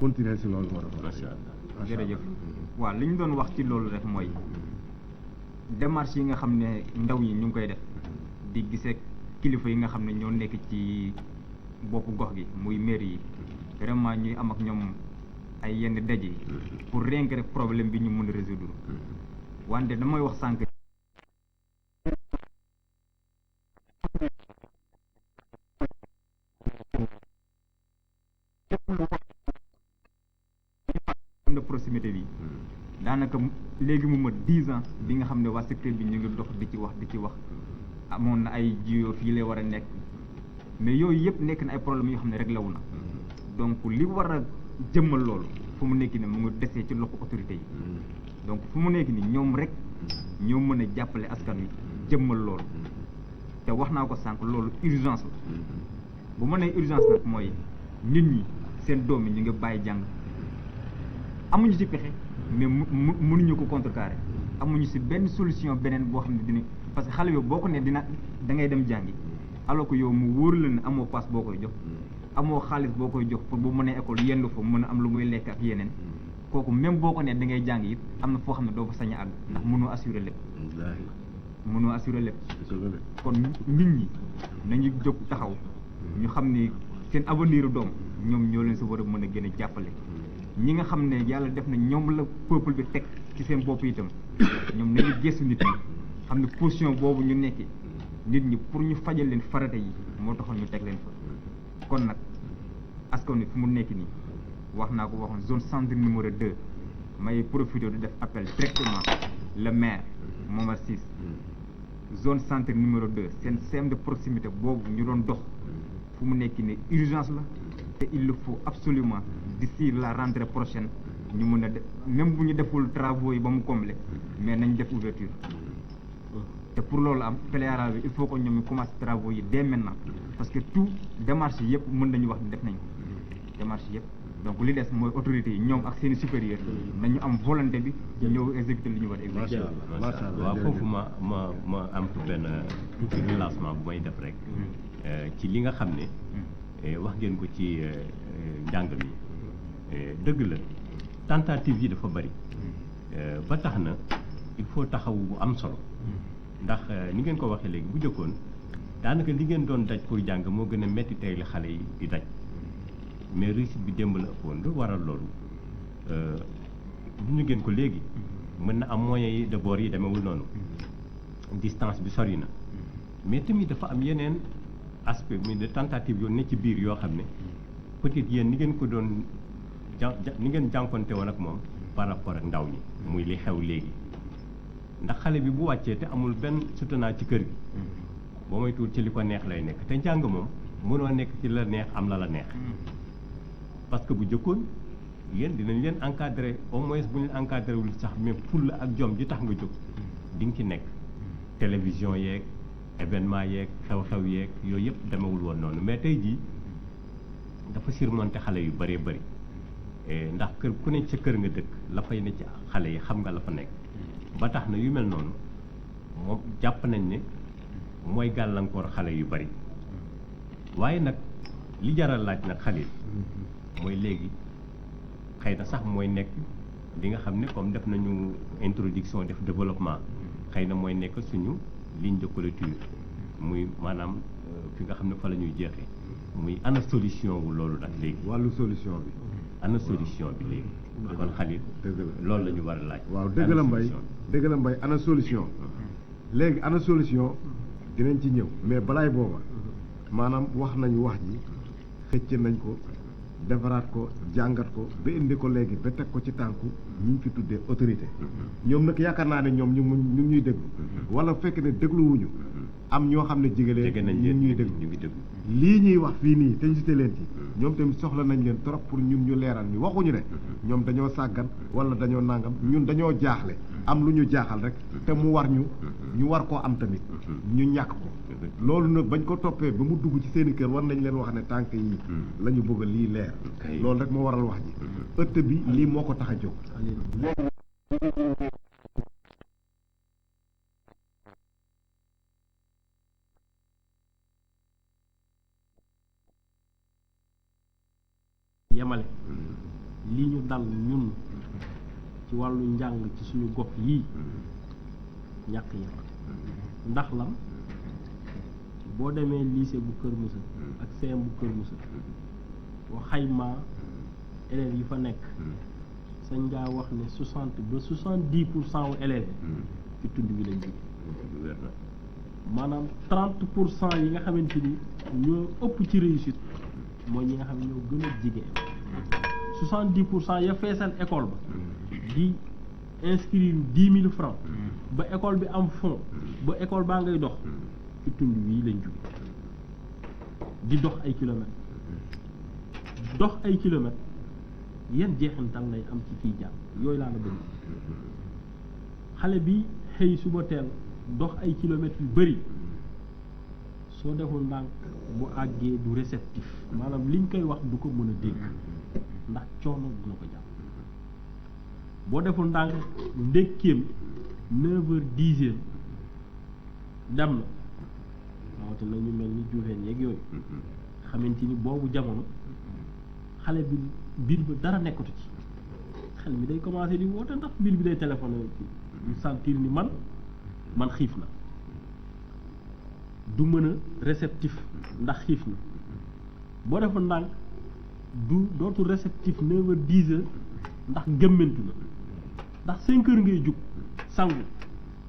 continuer si loolu moo tax. macha allah jërëjëf. waaw li ñu doon wax ci loolu rek mooy démarche yi nga xam ne ndaw ñi ñu ngi koy def di gisee kilifa yi nga xam ne ñoo nekk ci boppu gox gi muy maire yi vraiment ñuy am ak ñoom ay yenn daje pour rien que rek problème bi ñu mën a résoudre wante damay wax sànq. de proximité bi daanaka léegi mu mat 10 ans bi nga xam ne waa secteur bi ñu ngi dox di ci wax amoon na ay jiyoo fii lay war a nekk mais yooyu yëpp nekk na ay problèmes yoo xam ne réglé wu na donc li war a jëmmal loolu fu mu nekk ni mu ngi desee ci loxo autorité yi donc fu mu nekk ni ñoom rek ñoo mën a jàppale askan wi jëmmal loolu te wax naa ko sànq loolu urgence la bu ma nee urgence nag mooy nit ñi seen doom yi ñu ngi bàyyi jàng amuñu ci pexe mais mënuñu ko contrecarrer amuñu ci benn solution beneen boo xam ne dina parce que xale yow boo ko ne da ngay dem jàngi alors que yow mu wóor la ne amoo passe boo koy jox amoo xaalis boo koy jox pour bu mënee école yendu fa mën a am lu muy lekk ak yeneen kooku même boo ko ne da ngay jàng it am na foo xam ne doo fa sañ a àgg ndax mënoo assurer lépp mënoo assurer lépp kon nit ñi nañu jóg taxaw ñu xam ne seen avenir doom ñoom ñoo leen si war a mën a gën a jàppale ñi nga xam ne yàlla def na ñoom la peuple bi teg ci seen bopp itam ñoom nañu gëstu nit ñi xam ne position boobu ñu nekkee nit ñi pour ñu fajal leen farata yi moo taxoon ñu teg leen fa kon nag askan wi fu mu nekk nii wax naa ko waxoon zone centre numéro 2 may profité di def appel directement le maire Momar Ciss zone centre numéro 2 seen CEM de proximité boobu ñu doon dox fu mu nekk nii urgence la te il le faut absolument d'ici la rentrée prochaine ñu mën a def même bu ñu deful travaux yi ba mu complet mais nañ def ouverture te pour loolu am PELEARA bi il faut que ñoom ñu commencé travaux yi dès maintenant parce que tout démarche yëpp mën nañu wax ni def nañ ko démarche yëpp donc li des mooy autorités yi ñoom ak seeni supérieur nañu am volonté bi ñëw exécuter li ñu war a exécuter. macha allah waaw foofu ma am benn tuuti relancement bu may def rek ci li nga xam ne wax ngeen ko ci njàng mi dëgg la tentative yi dafa bari ba tax na il faut taxaw bu am solo ndax ni ngeen ko waxee léegi bu jëkkoon daanaka li ngeen doon daj pour jàng moo gën a metti tey li xale yi di daj mais réussite bi démb la ëppoon lu waral loolu ñu ngeen ko léegi mën na am moyens yi de bord yi demewul noonu distance bi sori na mais tamit dafa am yeneen aspect muy de tentative yoon ne ci biir yoo xam ne peut-être yéen ni ngeen ko doon ni ngeen jànkonte woon ak moom par rapport ak ndaw ñi muy li xew léegi ndax xale bi bu wàccee te amul benn soutenant ci kër gi boo moytuwul ci li ko neex lay nekk te njàng moom mënoo nekk ci la neex am la neex parce que bu jëkkoon yéen dinañ leen encadrer au moins bu ñu encadré wul sax mais fulla ak jom ji tax nga jóg di nga ci nekk télévision yeeg événement yeeg xew-xew yeeg yooyu yëpp demewul woon noonu mais tey jii dafa surmonter xale yu bëree bëri ndax kër ku ne ca kër nga dëkk la fay ne ci xale yi xam nga la fa nekk ba tax na yu mel noonu moom jàpp nañ ne mooy gàllankoor xale yu bari waaye nag li jaral laaj nag xale mooy léegi xëy na sax mooy nekk li nga xam ne comme def nañu introduction def développement xëy na mooy nekk suñu ligne de clôture muy maanaam fi nga xam ne fa la ñuy jeexee muy ana solution wu loolu nag léegi wàllu solution bi ana solution bi léegi kon Khalil dëgg la loolu la ñu war a laaj waaw dëgg la Mbaye dëgg la Mbaye ana solution léegi ana solution dinañ ci ñëw mais balaay booba maanaam wax nañu wax ji xëcc nañ ko defaraat ko jàngat ko ba indi ko léegi ba teg ko ci tànku ñi ñu fi tuddee autorité ñoom nag yaakaar naa ne ñoom ñu ngi ñuy déglu wala fekk ne dégluwuñu am ñoo xam ne jigalee ñu ñuy déglu ñu ngi déglu lii ñuy wax fii nii te cité leen ci ñoom tamit soxla nañ leen trop pour ñun ñu leeral ñu waxuñu ne ñoom dañoo sàggan wala dañoo nàngam ñun dañoo jaaxle am lu ñu jaaxal rek te mu war ñu war koo am tamit ñu ñàkk ko loolu nag bañ ko toppee ba mu dugg ci seen i kër war nañ leen wax ne tànk yi la ñu bëgg lii leer loolu rek moo waral wax ji ëtt bi lii moo ko tax a jóg yemale li ñu dal ñun ci wàllu njàng ci suñu gox yii ñàkk yar ndax lan boo demee lycée bu Kër Moussa ak CM bu Kër Moussa boo xaymaa élèves yi fa nekk sañ ngaa wax ne 60 ba 70% wu élèves ci tund bi lañ jóge maanaam 30% yi nga xamante ni ñoo ëpp ci réussite mooy ñi nga xam ne ñoo gën a jigéen 70% ya feesal école ba di inscrire 10 000 francs ba école bi am fond ba école baa ngay dox ci tund wii lañ jóge di dox ay kilomètres yan jeexintal lay am ci kii jàng yooyu laa la bëgg xale bi xëy suba teel dox ay kilomètres yu bëri soo deful ndànk bu àggee du réceptif maanaam liñ koy wax du ko mën a dégg ndax coono dina ko jàpp boo deful ndànk ndékkeem 9h 10h dem na rawatina ñu mel ni juufeen yeeg yooyu xamante ni boobu jamono xale bi biir ba dara nekkatu ci xel mi day commencé di woote ndax biir bi day téléphoné ci ñu sentir ni man xiif na du mën a réceptif ndax xiif na boo defoon ndànk dootu réceptif 9h 10h ndax gëmmentu na ndax 5h ngay jug sangu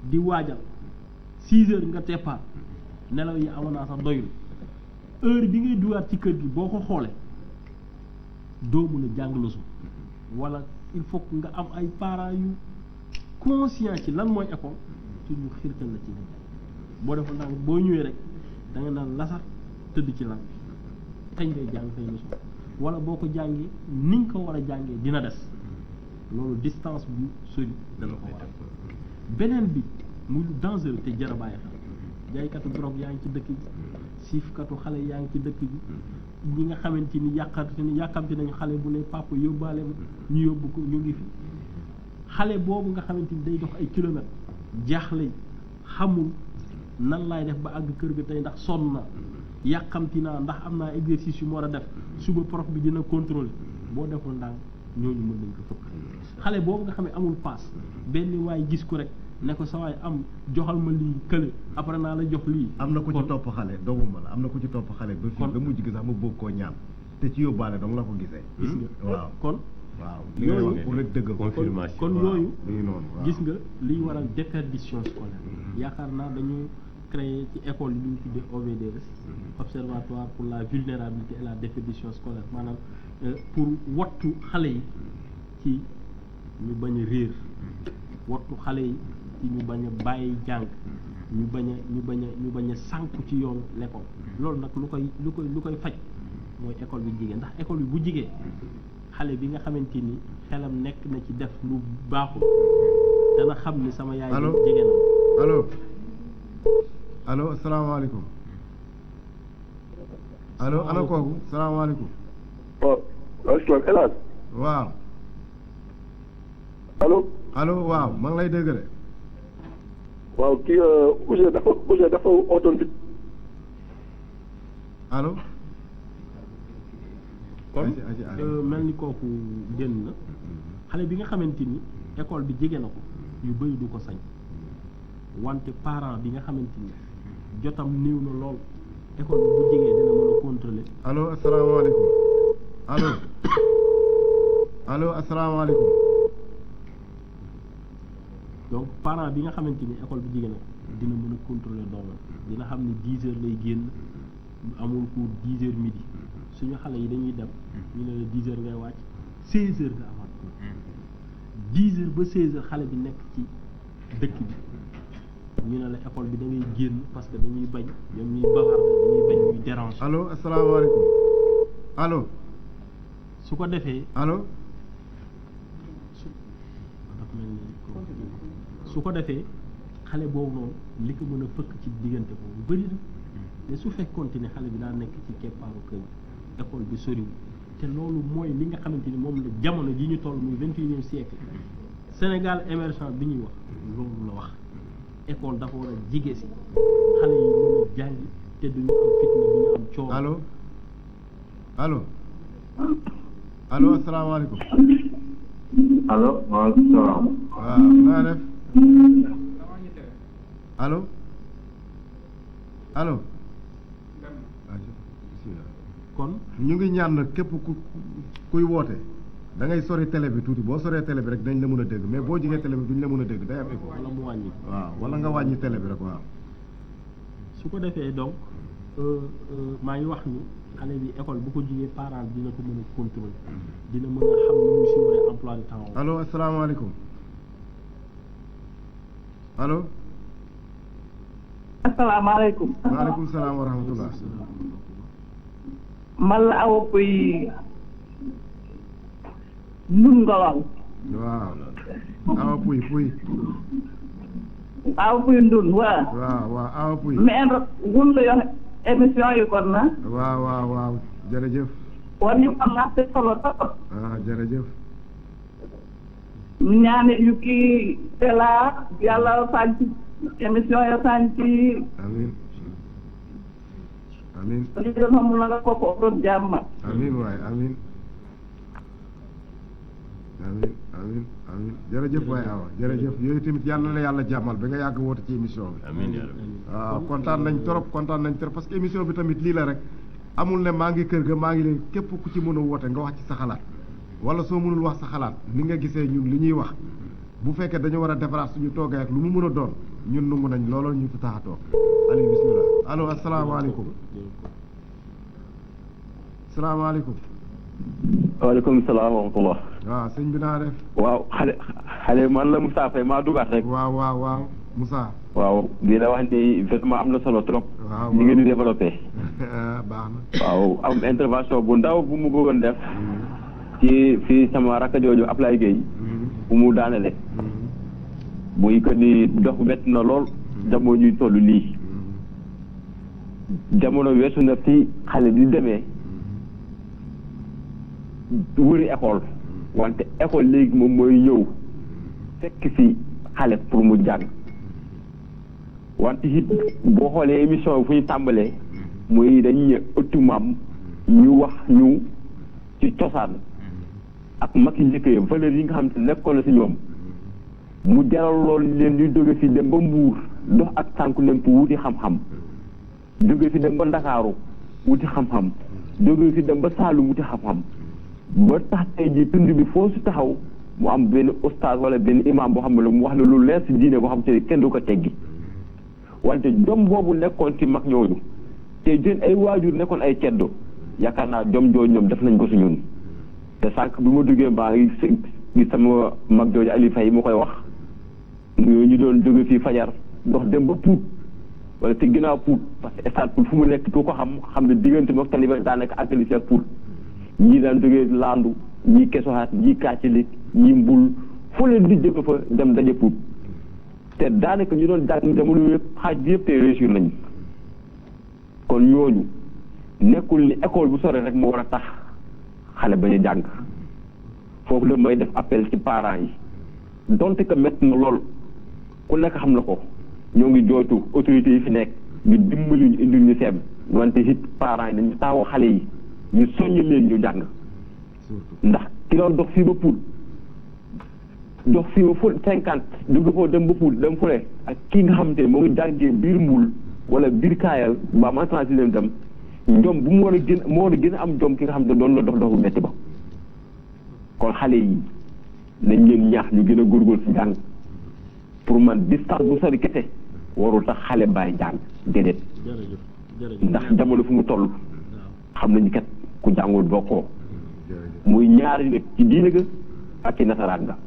di waajal 6h nga teppaat nelaw yi amoon naa sax doyul heure bi ngay dugaat ci kër gi boo ko xoolee doo mën a jàng leçon wala il faut que nga am ay parents yu conscient ci lan mooy école ci ñu xirtal la ci nga jàng boo defoon ndànk boo ñëwee rek da nga naan lasar tëdd ci lan kañ ngay jàng say leçon wala boo ko jàngee ni nga ko war a jàngee dina des loolu distance bu sori dana ko waral beneen bi muy lu dangereux te jar a bàyyi xel jaaykatu drogue yaa ngi ci dëkk bi siifkatu xale yaa ngi ci dëkk bi ñi nga xamante ni yàkkamti nañu xale bu ne papa yóbbaale ma ñu yóbbu ko ñu ngi fi xale boobu nga xamante ni day dox ay kilomètres jaaxle xamul nan laay def ba àgg kër ga tey ndax sonn na yàkkamti naa ndax am naa exercice yu mu war a def suba prof bi dina contrôler boo deful ndànk ñooñu mën nañ ko fëkk xale boobu nga xam ne amul paas benn waay gis ko rek ne ko sa waay am joxal ma lii kële après naa la jox lii. am na ku ci topp xale dooguma la am na ku ci topp xale ba fii ba mujj gi sax ma bëgg koo ñaan te ci yóbbaale dong la ko gisee. gis nga waaw kon. waaw yooyu pour rek dëgg confirmation kon yooyu gis gis nga liy waral déperdition scolaire yaakaar naa dañu créé ci école yi lu ñu tuddee OVDS observatoire pour la vulnérabilité et la déperdition scolaire maanaam pour wattu xale yi ci ñu bañ a réer wattu xale yi ci ñu bañ a bàyyi jàng ñu bañ a sànku ci yoonu l'école loolu nag lu koy faj mooy école bi jigéen ndax école bi bu jigéen xale bi nga xamante ni xelam nekk na ci def lu baaxul dana xam ni sama yaay jege na allo asalaamaaleykum ana kooku salaamaaleykum El Hadj waaw allo waaw maa ngi lay dégg de waaw kii Ousseyn dafa ootoon fi allo kon mel ni kooku génn na xale bi nga xamante ni école bi jege na ko yu bëri du ko sañ wante parent bi nga xamante ni jotam néew na lool école bi bu jegee dina mën a contrôler. allo asalaamaaleykum allo asalaamaaleykum. donc parent bi nga xamante ni école bi jege na ko dina mën a contrôler doomam dina xam ni 10 heures lay génn amul cours 10 heures midi suñu xale yi dañuy dem ñu ne la 10 heures ngay wàcc 16 heures nga amaat cours 10 heures ba 16 heures xale bi nekk ci dëkk bi ñu ne la école bi da ngay génn parce que dañuy bañ ñoom ñuy bavard dañuy bañ ñuy déranger. allo asalaamaaleykum allo. su ko defee. allo. su ko defee xale boobu noonu li ko mën a fëkk ci diggante boobu bëri na mais su fekkoonte ne xale bi daa nekk ci keppaaru kër école bi soriwul te loolu mooy li nga xamante ni moom la jamono ji ñu toll muy 21e siècle Sénégal émergent bi ñuy wax loolu la wax école dafa war a jige si xale yi mën a jàngi te duñu am fitna duñu am coono. allo allo allo asalaamaaleykum. allo maaleykum salaam. waaw naa def allo allo. kon ñu ngi ñaan nag képp kuy woote da ngay sori télé bi tuuti boo soree télé bi rek dañ la mën a dégg mais boo jigee télé bi duñ la mën a dégg day am écho. wala mu wàññi. waaw wala nga wàññi télé bi rek waaw. su ko defee donc maa ngi wax ni xale bi école bu ko jugee parent dina ko mën a contrôler dina mën a xam ni muy suivre emploi du temps. allo asalaamaaleykum allo. asalaamaaleykum. waaleykum salaam wa rahmatullah. man la Awa Pouy Ndun Ngolol. waaw Awa Pouy Pouy. Awa Pouy Ndun waaw. waaw Awa Pouy. mais gun la yor émission yi kon na. waaw jërëjëf. war ñu am naa solo trop. jërëjëf. ñaane yu kii tela yàlla sànci émission ya sànci. amiin amiin. li nga xam na nga ko doon jàmm. amiin waay amiin. amiin jërëjëf waay Awa jërëjëf yooyu tamit yàlla na yàlla jàmmal ba nga yàgg woote ci émission bi. amiin yaa rabbi. waaw kontaan nañ trop parce que émission bi tamit lii la rek amul ne maa ngi kër ga maa ngi leen képp ku ci mën a woote nga wax ci sa xalaat wala soo mënul wax sa xalaat ni nga gisee ñun li ñuy wax bu fekkee dañu war a defaraat suñu toogee ak lu mu mën a doon ñun nangu nañ looloo ñu fi tax a toog Aliou bismillah allo asalaamaaleykum. salaamaaleykum. waaleykum salaam wa rahmatullah. waaw sëñ bi naa def. waaw xale man la Moussa Faye maa dugaat rek. waaw Moussa. waaw di la wax ni vraiment am na solo trop. waaw li ngeen di développé. baax na. waaw am intervention bu ndaw bu mu bëggoon def. ci fii sama rakk jooju Ablaye Gueye. bu mu daanele. muy que ni dox métti na lool. jamono ñuy toll lii. jamono weesu na fi xale di demee. wëri école. wante école léegi moom mooy ñëw. fekk fi xale pour mu jàng. wante it boo xoolee émission fu ñu tàmbalee. muy dañuy ñëw ëttu maam ñu wax ñu ci cosaan. ak mag yi njëkk yi valeurs yi nga xam ne nekkoon na si ñoom. mu jaral lool leen ñu jóge fi dem ba Mbuur dox ak tànku leen pour wuti xam-xam. jóge fi dem ba Ndakaaru wuti xam-xam. jóge fi dem ba Saalum wuti xam-xam. ba tax tey jii tund bi foo si taxaw mu am benn oustaz wala benn imam boo xam ne mu wax ne lu leer si diine boo xam te ne kenn du ko teggi wante jom boobu nekkoon ci mag ñooñu te jën ay waajur nekkoon ay ceddo yaakaar naa jom jooju ñoom def nañ ko si ñun te sànq bi ma duggee mbaa ngi sama mag jooju Aliou Faye mu koy wax ñu doon jóge fii fajar dox dem ba Pout wala te ginnaaw Pout parce que stade Pout fu mu nekk ku ko xam ne diggante moom tali ba daa nekk àggali ak Pout ñii daan jógee Landu ñii Kesoxaat ñii Kàccilik ñii Mbul foo leen di jóge fa dem daje Pout te daanaka ñu doon jàng jamono yëpp xaaj bi yëpp te réussir nañu kon ñooñu nekkul ni école bu sore rek moo war a tax xale bañ a jàng foofu la may def appel ci parents yi donte que métti na lool ku nekk xam na ko ñoo ngi jooytu autorités yi fi nekk ñu dimbali ñu indil ñu seeb wante it parents yi dañu taxaw xale yi ñu soññ leen ñu jàng ndax ki doon dox fii ba Pout dox fii ba 50 dugg foo dem ba Pout dem fule ak kii nga xamante ne moo ngi jàngee biir Mbul wala biir Kaayal ba ma transi leen dem jom bu mu war a gën moo war a gën a am jom ki nga xam ne doon la dox doxu metti ba kon xale yi nañ leen ñaax ñu gën a góorgóorlu si jàng pour man distance bu sori kese warul tax xale bàyyi jàng déedéet ndax jamono fu mu toll xam nañu kat ku jàngul bokkoo muy ñaari nag ci diine ga ak ci nasaraan ga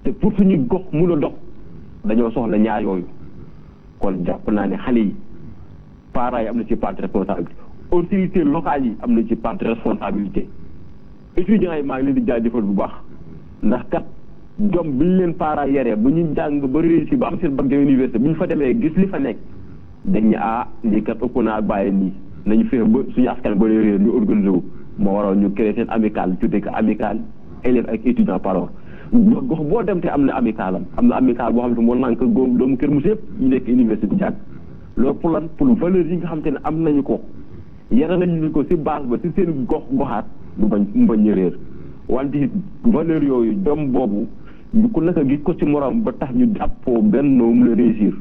te pour suñu gox mun a dox dañoo soxla ñaar yooyu kon jàpp naa ne xale yi parents yi am na ci part de responsabilité autorités locales yi am na ci part de responsabilité étudiants yi maa ngi leen di jaajëfal bu baax ndax kat jom bi ñu leen parents yaree bu ñu jàng ba réussir ba am seen bac de université bu ñu fa demee gis li fa nekk dañ ne lii kat ëpp naa bàyyi nii nañu fexe ba suñu askan ba réer ñu organisé wu moo waral ñu créé seen amical tuddee ko amical élèves ak étudiants parents gox boo dem te am na amical am na amical boo xam ne moo nànk góom doomu Kër Moussa yëpp ñu nekk université di jàng loolu pour lan pour valeurs yi nga xam te ne am nañu ko yara nañu ko si base ba si seen goxaat mu bañ réer wante it valeur yooyu jom boobu ku nekk gis ko ci morom ba tax ñu jàppoo benn mu la réussir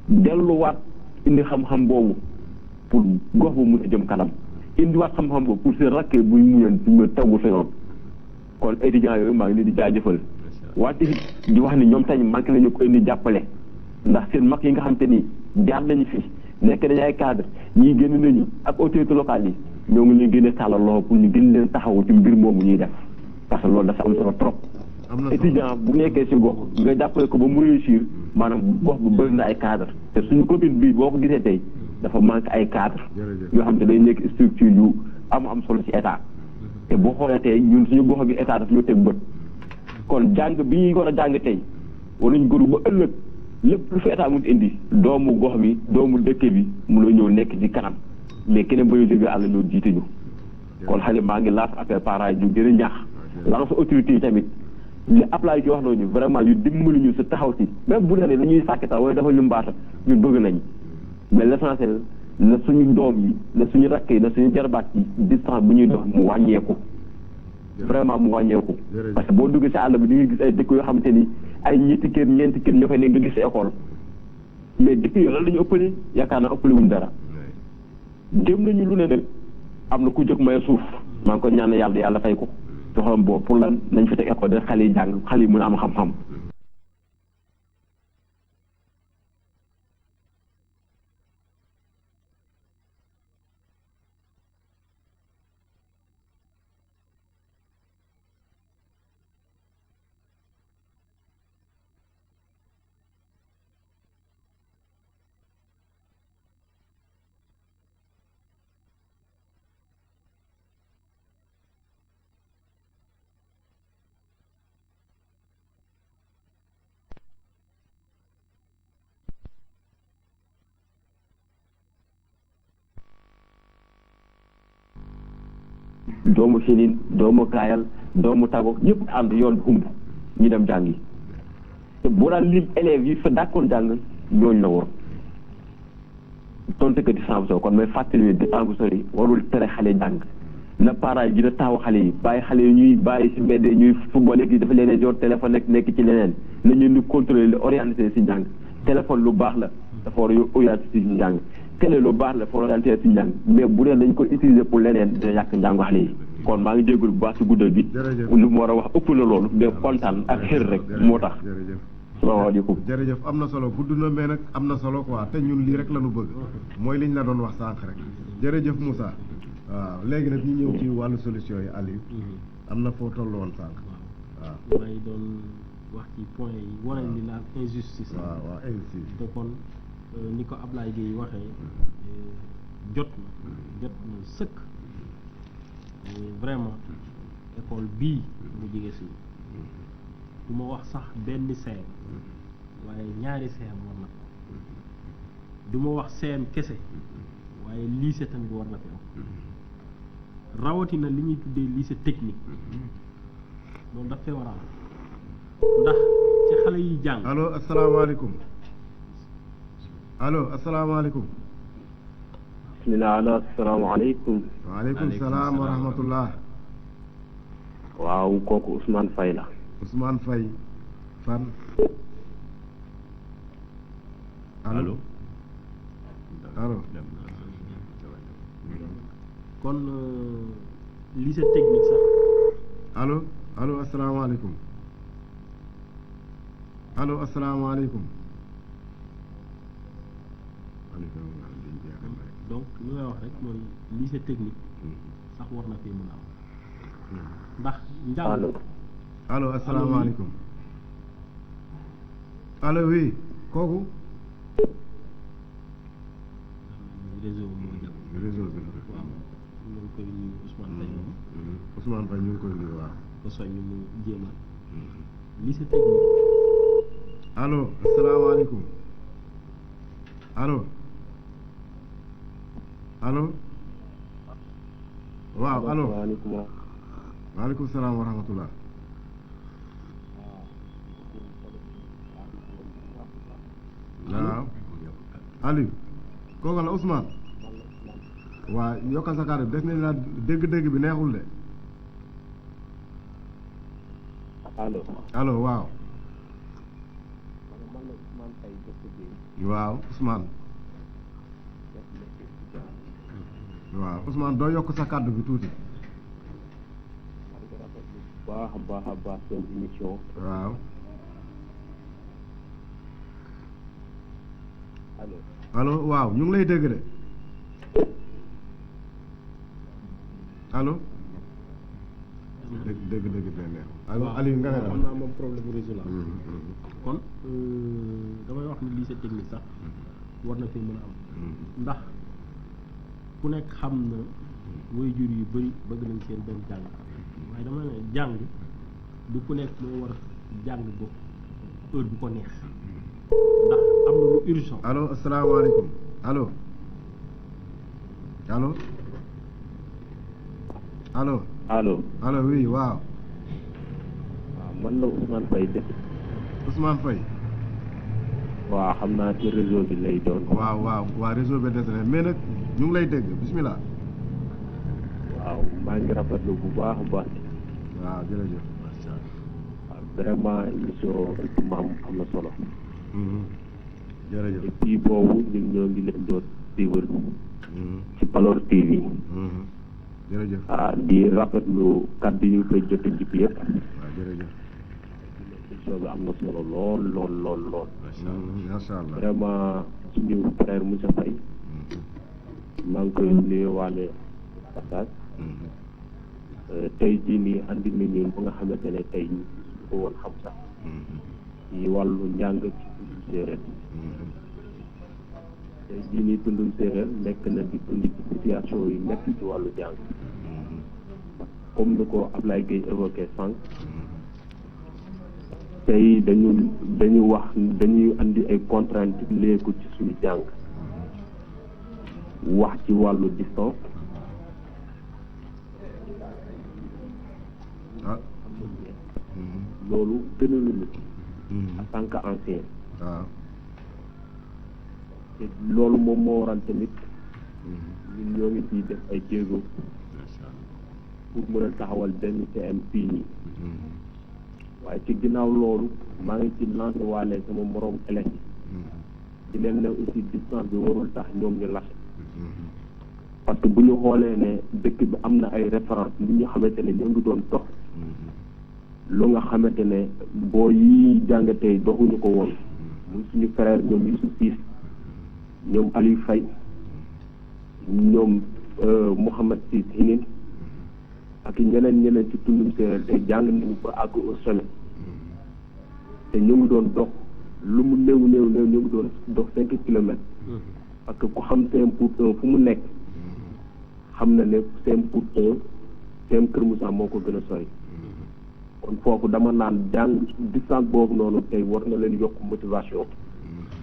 delluwaat indi xam-xam boobu pour gox bu mun a jëm kanam indiwaat xam-xam boobu pour seen rakkee buy muñoon ñu tawgu fenoon kon étudiants yooyu maa ngi leen di jaajëfal wante it di wax ni ñoom tamit manqué nañu ko indi jàppale ndax seen mag yi nga xam te ni jaar nañu fi nekk dañu ay cadre ñii génn nañu ak autorités locales yi ñoo ngi leen gën a tàllal loxo pour ñu gën leen taxawu ci mbir moomu ñuy def parce que loolu dafa am solo trop étudiant bu nekkee si gox nga jàppale ko ba mu réussir maanaam gox bu bëri na ay cadre te suñu commune bi boo ko gisee tey dafa manqué ay cadre yoo xam te day nekk structure yu am solo ci état te boo xoolee tey ñun suñu gox bi état daf ñu teg bët kon jàng bi ñuy war a jàng tey war nañu góor ba ëllëg lépp lu fi état mu indi doomu gox bi doomu dëkk bi mu la ñëw nekk ci kanam mais keneen ba ñu jógee àll ñëw jiite ñu kon xale maa ngi laaf affaire parents yi ñu gën a ñaax la sa autorité yi tamit li apply ci wax nañu vraiment yu dimbali ñu sa taxaw si même bu dee dañuy sàkkital wala dafa ñu mbaata ñu bëgg nañ mais l'essentiel la suñu doom yi la suñu rakk yi la suñu jarbaat yi distance bu ñuy dox mu wàññeeku vraiment mu wàññeeku parce que boo duggee si àll bi di nga gis ay dëkk yoo xamante ni ay ñeenti kër ñoo fay nekk nga gis école mais dëkk yooyu lan la ñu ëppale yaakaar naa ëppale wuñ dara jëm nañu lu ne nag am na ku jóg may suuf maa ngi ko ñaan yàlla fay ko joxam boobu pour lan nañ fi teg école de xale yi jàng xale yi mën a am xam-xam doomu Sinin doomu Kaayal doomu Tago ñëpp ànd yoon humb ñu dem jàngi te boo daan lim élèves yi fa dàkkoon jàng ñooñu la woon tonte que distance soo kon may fàttali ne distance bu sori warul tere xale jàng na parents yi dina taxaw xale yi bàyyi xale yi ñuy bàyyi si mbedd ñuy football yi dafa leen yor téléphone nekk ci leneen na ñu di contrôler orienté si njàng téléphone lu baax la dafa war a orienté si njàng télé lu baax la dafa war a orienté si njàng mais bu dee dañ ko utiliser pour leneen dina yàq njàngu xale yi kon maa ngi jégalu bu baax si guddal bi lu mu war a wax ëpp na loolu mais kontaan ak xër rek moo tax salaamaaleykum jërëjëf am na solo gudd na mais nag am na solo quoi te ñun lii rek la ñu bëgg mooy liñ la doon wax sànq rek jërëjëf Moussa waaw léegi nag ñu ñëw ci wàllu solution yi Aliou am na foo toll woon sànq waaw may doon wax ci point yi wane ni naan injustice waaw injustice te kon ni ko Ablaye Gueye waxee jot na sëkk vraiment école bii mu jege si du ma wax sax benn CM waaye ñaari CM war na ko du ma wax CM kese waaye lycée tamit war na fi am rawatina li ñuy tuddee lycée technique loolu daf fee war a am ndax ci xale yi jàng. allo asalaamaaleykum allo asalaamaaleykum. bisimilah allo asalaamaaleykum. waaleykum salaam wa rahmatullah. waaw kooku Ousmane Faye la. Ousmane Faye fan. allo. allo. kon lycée technique sax. allo allo asalaamaaleykum. allo asalaamaaleykum. donc li may wax rek mooy lycée technique sax war na fee mën a am ndax njàng. allo asalaamaaleykum. allo oui kooku. réseau moo jàpp. réseau bi waaw ñu ngi koy nuyu Ousmane Faye moom. Ousmane Faye ñu ngi koy nuyu waaw. ko soñ ñu mu jéemal lycée technique. allo asalaamaaleykum. allo. allo. waaw allo. waaleykum salaam wa rahmatullah. waaw. Aliou. kooku la Ousmane. waa yokkal sa kàddu def nañ la dégg-dégg bi neexul de. allo. allo waaw. waaw Ousmane. waaw Ousmane doo yokk sa kàddu bi tuuti. baax a baax a baax seen émission. waaw. allo. allo waaw ñu ngi lay dégg de. allo. dégg dina neex. allo Aliou nga ne la xam naa moom problème bu réseau la kon damay wax ni lycée technique sax war na fee mën a am ndax ku nekk xam na waajur yu bëri bëgg nañ seen doom jàng waaye dama ne jàng du ku nekk moo war a jàng ba heure bu ko neex ndax am na lu urgent. allo asalaamaaleykum allo allo allo. allo. allo oui waaw. waaw man la Ousmane Faye def. Ousmane Faye. waaw xam naa ci réseau bi lay doon. waaw réseau bi des na mais nag ñu ngi lay dégg bismillah. waaw maa ngi rafetlu bu baax a baax. waaw jërëjëf. waaw vraiment émission maam am na solo. jërëjëf. et puis boobu ñun ñoo ngi leen doon suivre ci Valor TV. jërëjëf. di rafetlu kàddu yu koy jot a jib yëpp. waaw jërëjëf. émission bi am na solo lool. macha allah vraiment suñu frère Moussa Faye. maa ngi koy nuyuwaale passage. tey jii nii andi nañu ba nga xamante ne tey ñu ko woon xam sax. ci wàllu njàng ci tundum séeréer. tey jii nii tundum séeréer nekk na di dund ci situation yu nekk ci wàllu jàng. comme ni ko Ablaye Gueye évoqué sànq. tey dañuy andi ay contraintes léegi ci suñu jàng. wax ci wàllu distance. loolu gënaluñu en tant que ancien. waaw. te loolu moom moo waral tamit ñun ñoo ngi ciy def ay jéego pour mën a taxawal benn CM fii nii. waaye ci ginnaaw loolu maa ngi ci lancé waale sama morom élèves yi di leen ne aussi distance bi warul tax ñoom ñu lâché parce que bu ñu xoolee ne dëkk bi am na ay référence li ñu xamante ne ñoo ngi doon dox lu nga xamante ne boo yi jàng tey doxuñu ko woon muy suñu frère ñoom Youssouf Ciss ñoom Aliou Faye ñoom Mouhamed Ciss Hinin ak ñeneen ci tundum séeréer tey jàng nañu ba àgg au sommet te ñu ngi doon dox lu mu néew ñu ngi doon dox 5 kilomètres parce que ku xam CM pour 1 fu mu nekk xam na ne CM pour 1 CM Kër Moussa moo ko gën a sori kon foofu dama naan jàng distance boobu noonu tey war na leen yokk motivation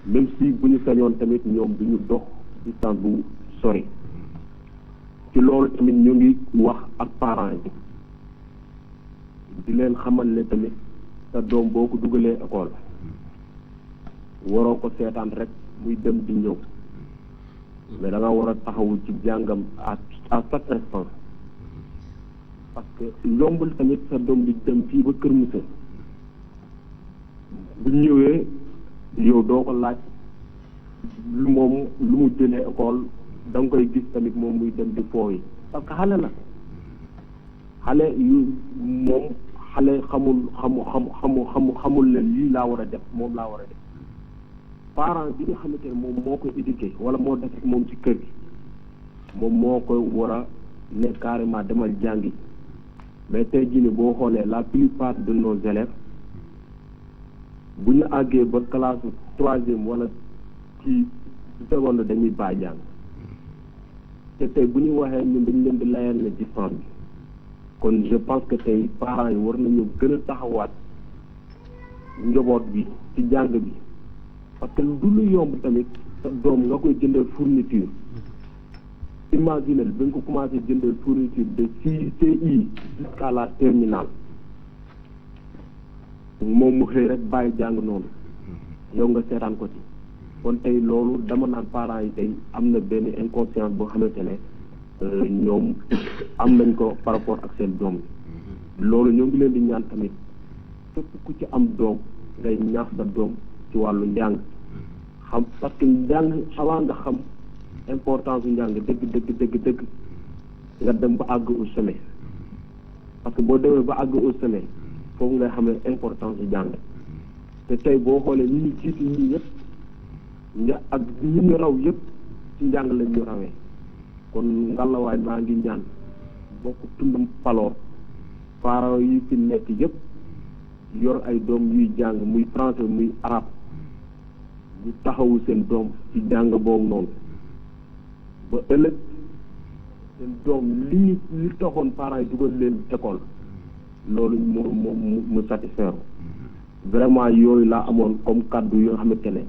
même si bu ñu sañoon tamit ñoom du ñu dox distance bu sori ci loolu tamit ñu ngi wax ak parents yi di leen xamal ne tamit sa doom boo ko dugalee école waroo ko seetaan rek muy dem di ñëw mais da nga war a taxawu ci jàngam à chaque instant parce que yombul tamit sa doom di dem fii ba Kër Moussa bu ñëwee yow doo ko laaj lu mu jëlee école da nga koy gis tamit moom muy dem di foo yi parce que xale la xale yu moom xale xamul leen lii laa war a def moom laa war a def parent bi nga xamante ne moom moo ko éduqué wala moo def moom ci kër gi moom moo ko war a ne carrément demal jàngi mais tey jii nii boo xoolee la plupart de nos élèves bu ñu àggee ba classe 3e wala ci seconde dañuy bàyyi jàng te tey bu ñu waxee ñun dañu leen di layal ne distance bi kon je pense que tey parents yi war nañu gën a taxawaat njaboot bi ci jàng bi parce que du lu yomb tamit sa doom nga koy jëndal fourniture imaginez ba nga ko commencé jëndal fourniture de CI jusqu'à la terminale moom mu xëy rek bàyyi jàng noonu yow nga seetaan ko ci kon tey loolu dama naan parents yi tey am na benn inconscience boo xamante ne ñoom am nañ ko par rapport ak seen doom yi loolu ñoo ngi leen di ñaan tamit képp ku ci am doom ngay ñaax sa doom ci wàllu njàng xam parce que njàng avant nga xam importance bu njàng dëgg nga dem ba àgg au sommet parce que boo demee ba àgg au sommet foofu ngay xamee importance bu jàng te tey boo xoolee ñi ñu jiitu ñii yëpp ak ñi ñu raw yëpp ci njàng lañ ñu rawee kon ngalawaay maa ngi ñaan bokk tundum Paloor parents yi fi nekk yëpp yor ay doom yuy jàng muy français muy arabe ñu taxawu seen doom ci jàng boobu noonu ba ëllëg seen doom li taxoon parents yi dugal leen école loolu mu satisfaire vraiment yooyu laa amoon comme kàddu yoo xamante ne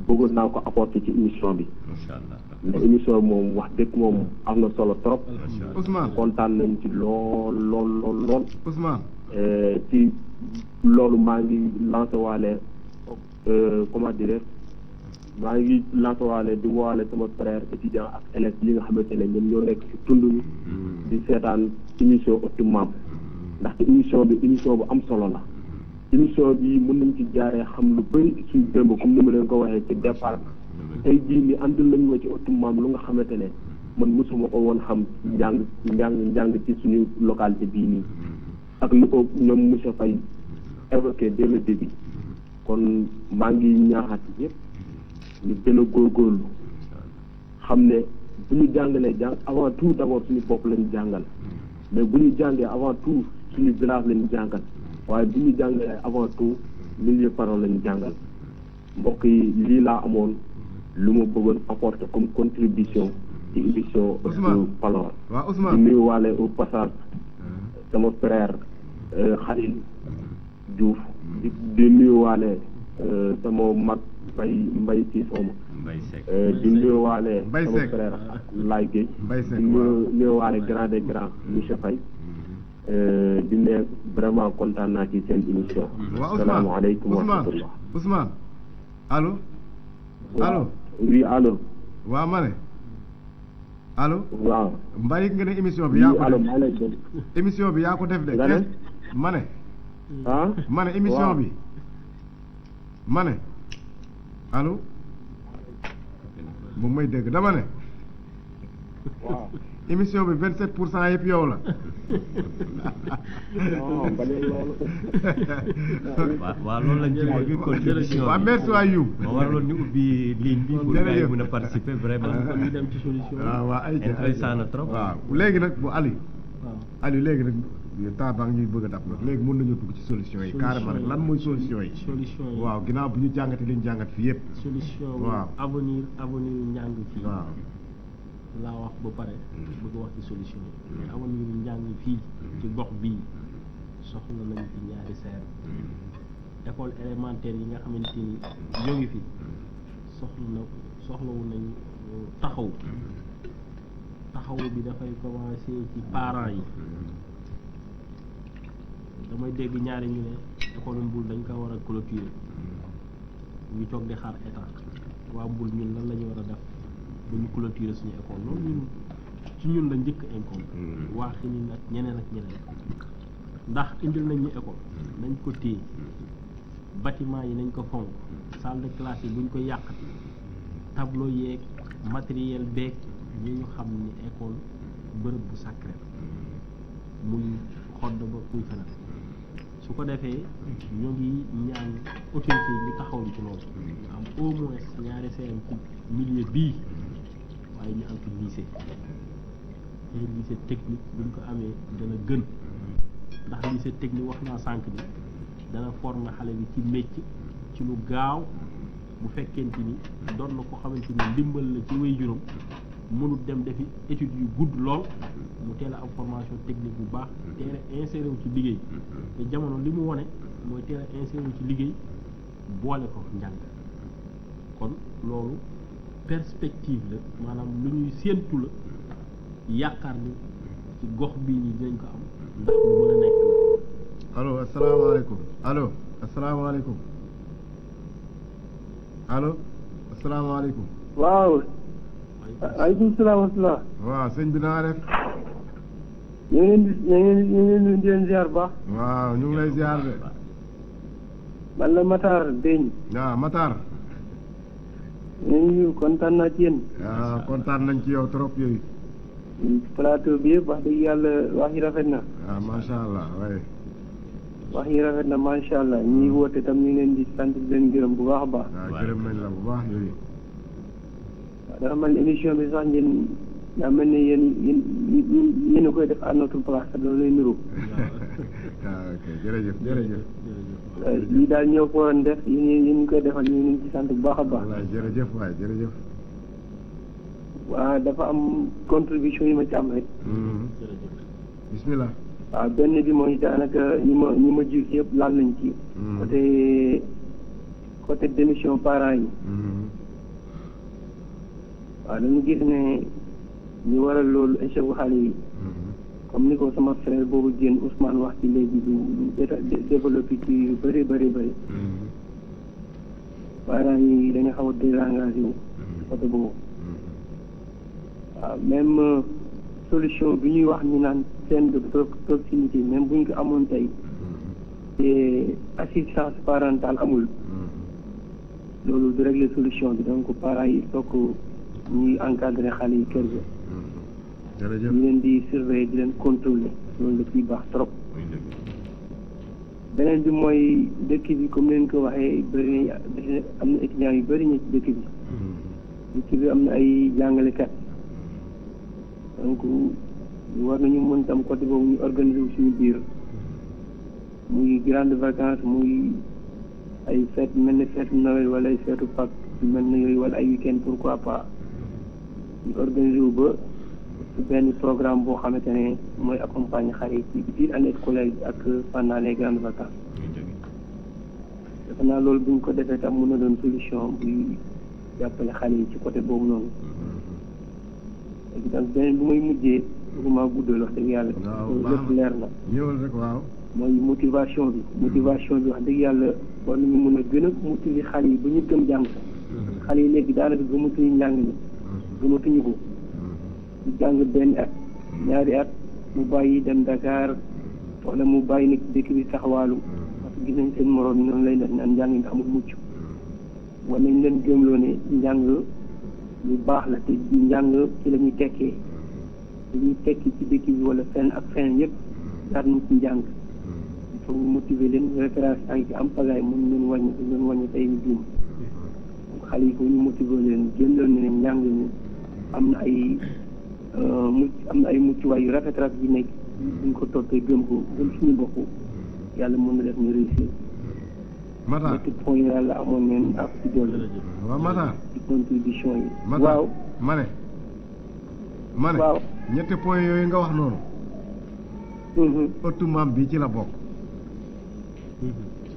bëggoon naa ko apporter ci émission bi. macha allah ndax émission moom wax dëgg moom am na solo trop. Ousmane kontaan nañ ci lool. Ousmane. ci loolu maa ngi lancé waale comment dire maa ngi lancé waale di waale sama frère étudiant ak élèves yi nga xamante ne ñoom ñoo nekk ci tund mi di seetaan émission Ëttu Maam ndaxte émission bi bu am solo la. émission bi mën nañ ci jaaree xam lu bëri suñu démb comme ni ma leen ko waxee ci départ tey jii ni andil nañu ma ci Ëttu Maam lu nga xamante ne man mosuma ko woon xam njàng ci suñu localité bii nii ak lu ko ñoom monsieur Faye évoqué dès le début kon maa ngi ñaaxaat yëpp ñu gën a góorgóorlu xam ne bu ñu jàngalee avant tout d'abord suñu bopp lañu jàngal mais bu ñu jàngee avant tout suñu village lañu jàngal waaye bu ñu jàngalee avant tout milieu parole lañu jàngal mbokk yi lii laa amoon lu ma bëggoon apporter comme contribution ci émission Ëttu Paloor di nuyu waale au passage sama frère Khalil Diouf di nuyu waale sama mag Mbay ci sooma di nuyu waale sama frère Laye Gueye di nuyu waale grand des grands monsieur Faye di ne vraiment kontaan naa ci seen émission. waaw salaamaaleykum wa rahmatullah. Ousmane allo. oui allo. waaw ma ne. allo. waaw. mbay nga ne émission bi yaa ko allo def maa lay dégg. émission bi yaa ko def de. nga ne. ma ne. ah. ma ne émission bi. ma ne. allo. moom may dégg dama ne. waaw. émission bi 27% yëpp yow la. non ba léegi loolu. waaw loolu lañ ci bëgg contribution waaw merci waay yu. moo waraloon ñu ubbi ligne bi pour gars yi mën a participer vraiment. kon ñu dem ci solution yi. waaw ay intéressant na trop. waaw léegi nag bu Ali. waaw Ali léegi nag temps baa ngi ñuy bëgg a dab nag léegi mën nañu dugg ci solution yi carrément nag lan mooy solution yi. solution yi waaw ginnaaw bu ñu jàngatee li ñu jàngat fii yëpp. solution waaw avenir njàng fii. waaw. laa wax ba pare bëgg wax ci solution yi mais avenir njàng fii ci gox bii soxla nañ ci ñaari seer école élémentaire yi nga xamante ni ñoo ngi fi soxlawu nañ taxaw bi dafay commencé ci parents yi damay dégg ñaari ñu ne école Mboul dañ ko war a clôturer ñu toog di xaar état waa Mboul ñun lan la ñu war a def ba ñu clôturer suñu école loolu ñun ci ñun la njëkk incombe waa Xinin ak ñeneen ndax indil nañ ñu école nañ ko téye bâtiment yi nañ ko fonk salle de classe yi buñ ko yàqati tableau yeeg matériel beeg ñu xam ni école bërëb bu sacré muy xodd ba muy feneen su ko defee ñoo ngi ñaan autorité yi ñu taxaw ci loolu ñu am au moins ñaari CM ci milieu bii waaye ñu am ci lycée te lycée technique buñ ko amee dana gën ndax lycée technique wax naa sànq ni dana former xale bi ci métier ci lu gaaw bu fekkente ni doon na ko xamante ni ndimbal la ci way juróom mënul dem defi études yu gudd lool mu teel a am formation technique bu baax teel a inséré wu ci liggéey te jamono li mu wone mooy teel a inséré wu ci liggéey boole ko njàng kon loolu perspective la maanaam lu ñuy séentu la yaakaar ni ci gox bii nii dinañ ko am ndax lu mën a nekk la. allo asalaamaaleykum allo asalaamaaleykum allo asalaamaaleykum. waaw. aleykum salaam wa rahmatulah. waaw sëñ bi naa def. ñu ngi leen di ziar bu baax. waaw ñu ngi lay ziar de. man la Matar Deñ. waaw Matar. ñu kontaan naa ci yéen. waaw kontaan nañ ci yow trop yooyu. plateau bi yëpp wax dëgg yàlla wax yi rafet na. waaw macha allah waaye. wax yi rafet na macha allah ñi woote tam ñu ngi leen di sant di leen gërëm bu baax a baax. waaw gërëm nañ la bu baax yooyu. waaw dafa mel ni émission bi sax ngeen daa mel ni yéen a koy def à notre place loolu lay niru. waaw ok jërëjëf jërëjëf. lii daal ñëw ko waroon def yéen ñu koy defal ñu ngi ci sant bu baax a baax. wallaay jërëjëf waay jërëjëf. waaw dafa am contribution yi ma ci am rek. bismillah. waaw benn bi mooy daanaka ñi ma jiw ci yëpp laal nañ ci. côté démission parents yi. waaw dañu gis ne ñu waral loolu échec wu xale yi. comme ni ko sama frère boobu Diène Ousmane wax ci léegi du développé ci yu bëri bëri bëri. parents yi dañu xaw a désengagé wu côté boobu. waaw même solution bi ñuy wax ñu naan seen de proximité même bu ñu ko amoon tey te assistance parentale amul loolu du régler solution bi donc parents yi il faut que ñuy encadrer xale yi kër ga. jërëjëf ñu leen di surveiller di leen contrôler loolu la ciy baax trop. beneen bi mooy dëkk bi comme leen ko waxee bëri am na étudiants yu bëri ñu ci dëkk bi. dëkk bi am na ay jàngalekat. donc war nañu mën tam côté boobu ñu organiser wu suñu biir muy grande vacances muy ay fête mel ne fête Noël wala ay fête Pâques mel na yooyu wala ay week-end pourquoi pas ñu organiser wu ba benn programme boo xamante ne mooy accompagner xale yi ci biir année scolaire bi ak pendant les grandes vacances. defe naa loolu bu ñu ko defee tam mën na doon solution buy jàppale xale yi ci côté boobu noonu. léegi daal beneen bu may mujjee bëgguma guddal wax dëgg yàlla. waaw lépp leer na. ñëwal rek waaw. mooy motivation bi. motivation bi wax dëgg yàlla war nañu mën a gën a motiver xale yi ba ñu gëm jàng. xale yi léegi daanaka gëmatuñu njàng mi. gëmatuñu ko. ñu jàng benn at. ñaari at mu bàyyi dem Dakar wala mu bàyyi nag dëkk bi taxawaalu. parce que gis nañ seen moroom yi noonu lay def naan njàng mi amul mucc. war nañ leen gëmloo ne njàng lu baax la te njàng ci la ñuy tekkee dañuy tekki ci dëkk bi wala fenn ak fenn yëpp daal nañ ci njàng il faut ñu motiver leen référence yi ci am pagaay mën leen wàññi tey ñu juum donc xale yi ko ñu motiver leen jëndal ne leen njàng mi am na ay muccuwaay yu rafet yi nekk buñ ko toppee gëm ko gëm suñu bopp yàlla mën na def ñu réussir. Matar ñetti point yi daal la amoon neen ak ci dolli. waaw Matar ci contribution yi. Matar waaw ma ne. waaw ñetti point yooyu nga wax noonu. ëttu maam bi ci la bokk.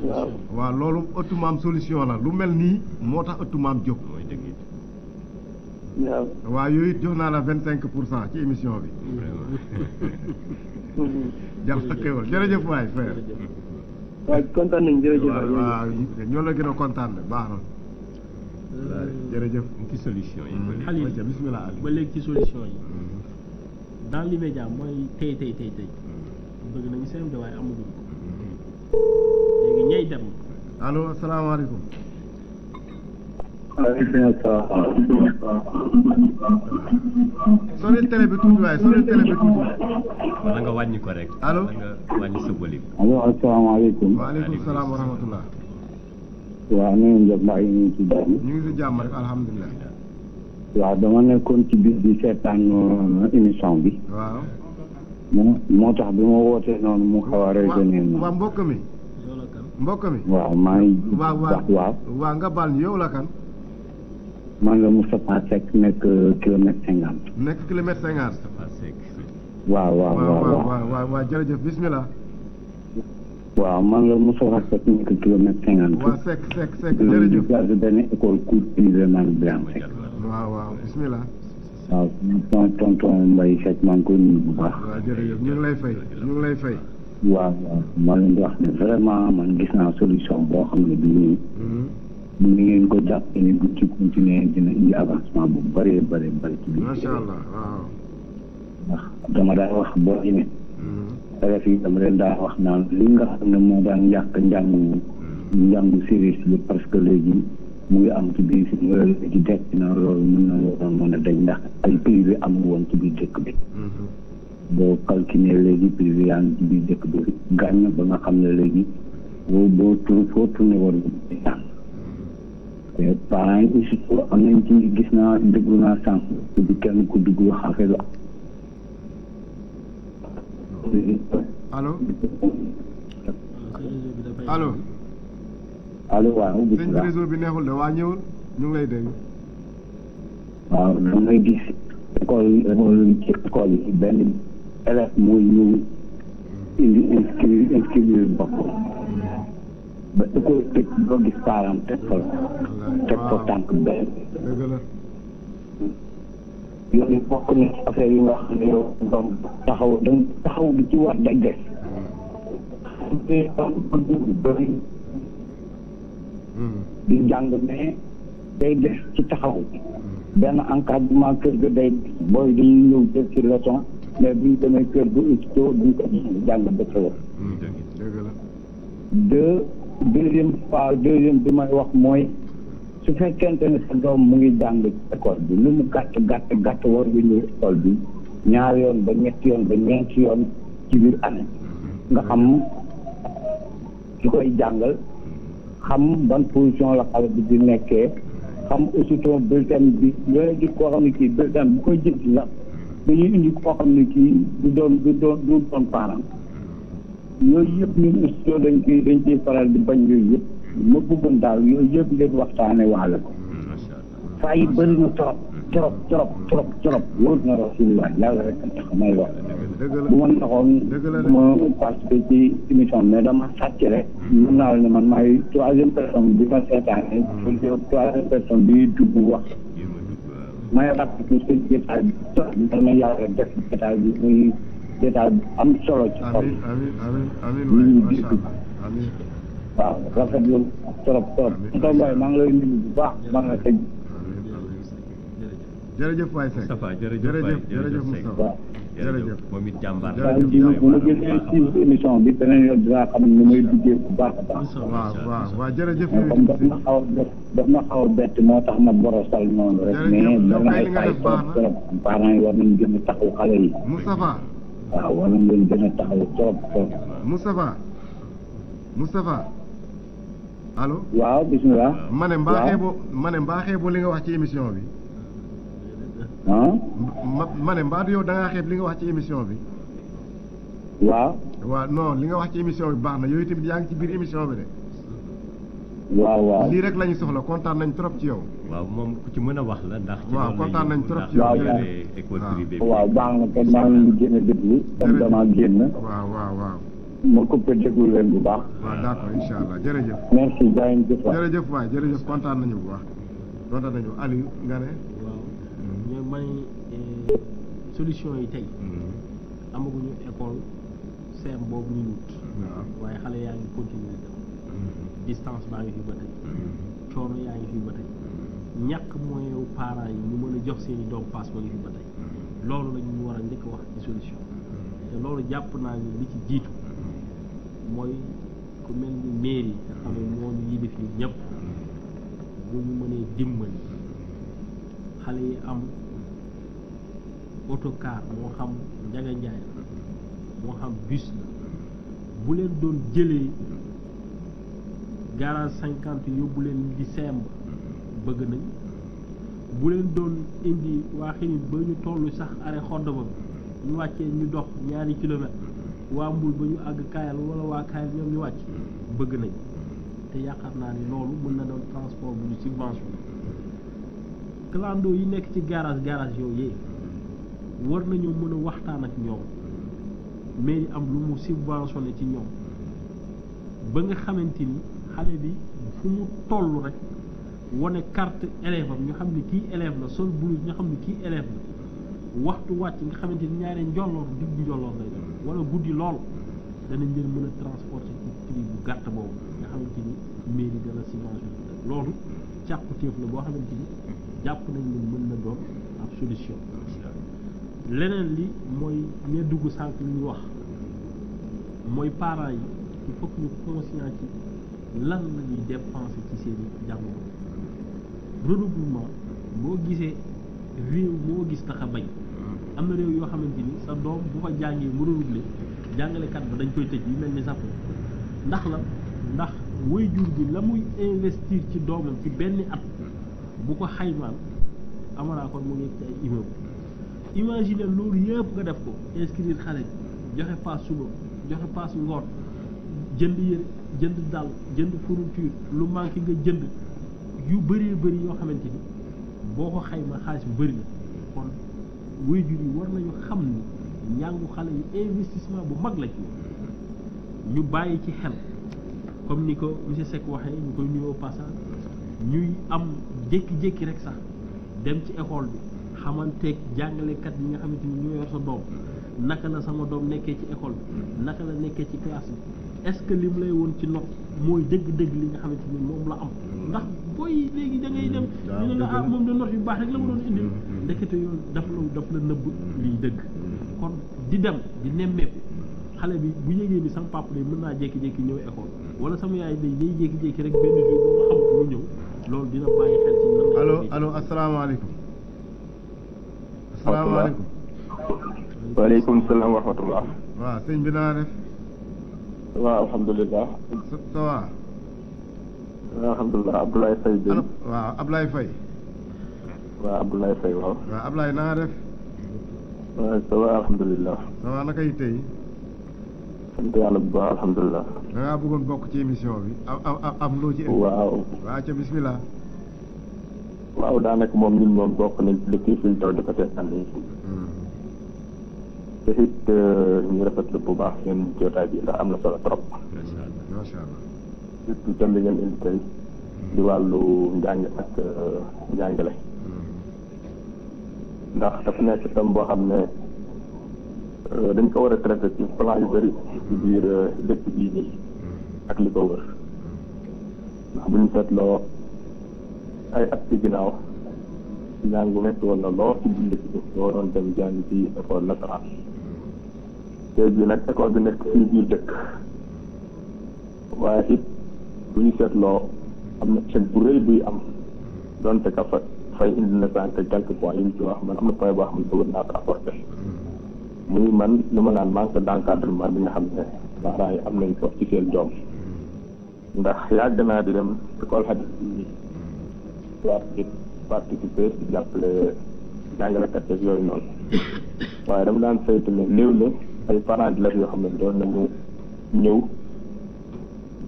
waaw waaw loolu ëttu maam solution la lu mel nii moo tax ëttu maam jóg. waaw. waaw yooyu jox naa la 25% ci émission bi. jàll xéwal jërëjëf waay frère. waaw kontaan nañu jërëjëf. waaw ñoo la gën a kontaan de baax na. jërëjëf. ci solution yi. Aliou bismillah Ali. ba léegi ci solution yi dans l'immédiat mooy tey bëgg nañu CMD waaye amaguñ ko léegi ñay dem. allo asalaamaaleykum. waaleykum salaam. soril télé bi tuuti waaye soril télé bi tuuti. wala nga wàññi ko rek. allo wala nga wàññi sa volume. allo asalaamaaleykum. waaleykum salaam wa rahmatullah. waaw na ngeen def mbaa yi ñu ngi ci jàmm. ñu ngi si jàmm rek alhamdulilah. waaw dama nekkoon ci biir di seetaan émission bi. waaw. moo tax bi ma wootee noonu mu xaw a résonné noonu. waa mbokk mi. mbokk mi. waaw maa ngi. waaw nga baal ñu yow la kan. man la Moustapha Seck nekk kilomètre 50. nekk kilomètre 50. waaw jërëjëf bismillah. waaw man la Moustapha Seck nekk kilomètre 50. waaw Seck jërëjëf. di benn école cours privé man Birame Seck. waaw bismillah. waaw tonton Mbaye Seck maa ngi koy nuyu bu baax. waaw jërëjëf ñu ngi lay fay. waaw ma leen di wax ne vraiment man gis naa solution boo xam ne bii nii. ni ngeen ko jàpp ni bu ci continuer dina indi avancement bu bëree bëri ci biir. macha allah waaw. ndax dama daan wax boo ñëwee. élèves yi dama leen daan wax naan li nga xam ne moo daan yàq njàng njàngu séeréer si yëpp parce que léegi mu ngi am ci biir si léegi dekk na loolu mën na waroon mën a dañ ndax ay privé amul woon ci biir dëkk bi boo calculé léegi privé yaa ngi ci biir dëkk bi gàññ ba nga xam ne léegi boo foo tourné war nga te parents yi aussi am nañ ci gis naa déglu naa sànq bi kenn ku dugg wax affaire allo allo allo waaw sëñ bi réseau bi neexul de waa ñëwul ñu ngi lay dégg waaw da ngay gis école yi benn élève mooy ñëw indi inscrire bopp ba école tëj doo gis parent teg ko tànk benn dëgg la yooyu bokk na affaire yi nga xam ne yow doom taxaw bi ci war day des bëri di jàng mais day des ci taxaw benn encadrement kër ga day booy dañuy ñëw jël ci leçon mais buñ demee kër ga aussitôt duñ ko jàng ba tawar deuxième bi may wax mooy su fekkente ne sa doom mu ngi jàng ci école bi lu mu gàtt war nga ñëw école bi ñaari yoon ba ñetti yoon ba ñeenti yoon ci biir année nga xam ki koy jàngal xam ban position la xale bi di nekkee xam aussitôt bulletin bi yooyu gis koo xam ne kii bulletin bu koy jël ci la dañuy indi koo xam ne kii du doon parent yooyu yëpp ñun aussitôt dañ ciy faral di bañ yooyu yëpp ma bëggoon daal yooyu yëpp ngeen waxtaane waale ko faa yi bëri na trop wóor na rasulullah yàlla rek tax may wax bu ma taxoon bu ma participé ci émission mais dama sàcc rek mën naa la ne man maay troisième personne bi ma seetaane troisième personne bi dugg wax may rafetlu seen jotaay bi dama yàlla def jotaay bi muy jotaay bi am solo ci xol ñu gis waaw rafetlu trop Mbaye maa ngi lay nuyu bu baax maa ngi lay tëj jërëjëf waay Seck Moustapha jërëjëf Moustapha jërëjëf moom it jàmbaar bu ma jëlee ci émission bi beneen yoon dinaa xam ne may duggee bu baax a baax waaw jërëjëf comme daf ma xaw a bett moo tax ma borosal noonu rek mais dana ay fay trop parents yi war nañ gën a taxaw xale yi Moustapha waaw war nañ leen gën a taxaw trop Moustapha allo waaw bismillah ma ne mbaa xeeboo li nga wax ci émission bi ma ne mbaa du yow da ngaa xeeb li nga wax ci émission bi waaw non li nga wax ci émission bi baax na yooyu tamit yaa ngi ci biir émission bi de waaw lii rek la ñu soxla kontaan nañ trop ci yow waaw moom ku ci mën a wax la ndax waaw kontaan nañ trop ci yow école privée waaw baax na kon maa ngi leen di génn déglu comme dama génn waaw ma coupé déglu leen bu baax waaw d'accord incha allah jërëjëf merci jërëjëf waay jërëjëf kontaan nañu bu baax kontaan nañu Aliou nga ne ñoo may solution yi tey amaguñu école CEM boobu ñu wut waaye xale yaa ngi continuer distance baa ngi fi ba tey coono yaa ngi fi ba tey ñàkk moyen wu parents yi ñu mën a jox seeni doom pass ba ngi fi ba tey loolu la ñu war a njëkk wax ci solution te loolu jàpp naa ni li ci jiitu mooy ku mel ni mairie nga xam ne moo ñu yilif ni ñëpp bu ñu mënee dimbali xale yi am autocar moo xam Njaga Njaay la moo xam bus la bu leen doon jëlee garage 50 yóbbu leen di semb bëgg nañ bu leen doon indi waa Xinit ba ñu toll sax arrêt xodd ba ñu wàccee ñu dox ñaari kilomètre waa Mbul ba ñu àgg Kaayal wala waa Kaayal ñoom ñu wàcc bëgg nañ te yaakaar naa ni loolu mën na doon transport bu ñu subvention clando yi nekk ci garage yooyu war nañoo mën a waxtaan ak ñoom mais am lu mu subventionné ci ñoom ba nga xamante ni xale bi fu mu toll rek wane carte élève am ñu xam ne kii élève la sol blouse ñu xam ne kii élève la waxtu wàcc nga xamante ni ñaare njolloor digg njolloor lay doon wala guddi lool danañ leen mën a transporter ci prix bu gàtt boobu nga xamante ni mairie dana subventionné loolu càkkutéef la boo xamante ni jàpp nañ ne mën na doon ab solution leneen li mooy ña dugg sànq li ñu wax mooy parents yi il faut que ñu conscient ci lan la ñuy dépenser ci seen i jàngoro redoublement boo gisee réew moo gis tax a bañ am na réew yoo xamante ni sa doom bu fa jàngee mu redoubler jàngalekat ba dañ koy tëj yu mel ni Japon ndax waajur bi la muy investir ci doomam ci benn at bu ko xaymaan amanaa kon mu ngi ci ay immeuble imagine loolu yëpp nga def ko inscrire xale bi joxe paas suba joxe paas ngoon jënd yére jënd dàll jënd fourniture lu manqué nga jënd yu bëree bëri yoo xamante ni boo ko xayma xaalis bu bëri la kon waajur yi war nañu xam ni njàngu xale yi investissement bu mag la ci ñu bàyyi ci xel comme ni ko monsieur Seck waxee ñu koy nuyoo passage ñuy am jékki-jékki rek sax dem ci école bi xamanteeg jàngalekat yi nga xamante ni ñoo yor sa doom naka la sama doom nekkee ci école bi naka la nekkee ci classe bi est-ce que li mu lay woon ci note mooy dëgg-dëgg li nga xamante ni moom la am ndax booy léegi da ngay dem ñu ne la ah moom de note yu baax rek la ma doon indil ndekete yoon daf la nëbb liy dëgg kon di dem di nemmeeku xale bi bu yégee ni sama papa day mën naa jékki-jékki ñëw école wala sama yaay day jékki-jékki rek benn jour boo ma xam mu ñëw loolu dina bàyyi xel ci nan allo asalaamaaleykum asalaamaaleykum waaleykum salaam wa rahmatullah. waaw sëñ bi naa def waaw alhamdulilah. ça va alhamdulilah Abdoulaye Faye bi waaw Ablaye Faye waaw Abdoulaye Faye waaw Ablaye na nga def waaw ça va alhamdulilah. ça va naka yi tey sant yàlla bu baax alhamdulilah. da ngaa bëggoon bokk ci émission bi am loo ci waaw ca bismillah waaw daanaka moom ñun moom bokk nañ ci depuis fi ñu toog di ko seetaan nii te it ñu rafetlu bu baax seen jotaay bi ndax am na solo trop macha allah surtout thème bi ngeen indi tey di wàllu njàng ak njàngale ndax dafa nekk thème boo xam ne dañ ko war a traité ci plan yu bëri ci biir dëkk bii nii ak li ko wër ndax bu ñu seetloo ay at ci ginnaaw njàng metti woon na lool ci biir dëkk bi nga waroon dem jàng ci école nasaraan tey jii nag école bi nekk fii biir dëkk waaye it bu ñu seetloo am na chèque bu rëy buy am donte ka fa fay indi na sànq quelques points yi ñu ci wax man am na point boo xam ne bëgg naa ko apporter muy man lu ma naan manque d'encadrement bi nga xam ne parents yi am nañ ko ci seen doom ndax yàgg naa di dem école hadis yi waa participer ci jàppale jàngalekat yeeg yooyu noonu waaye dama daan saytu ne néew na ay parents d'élèves yoo xam ne doon nañu ñëw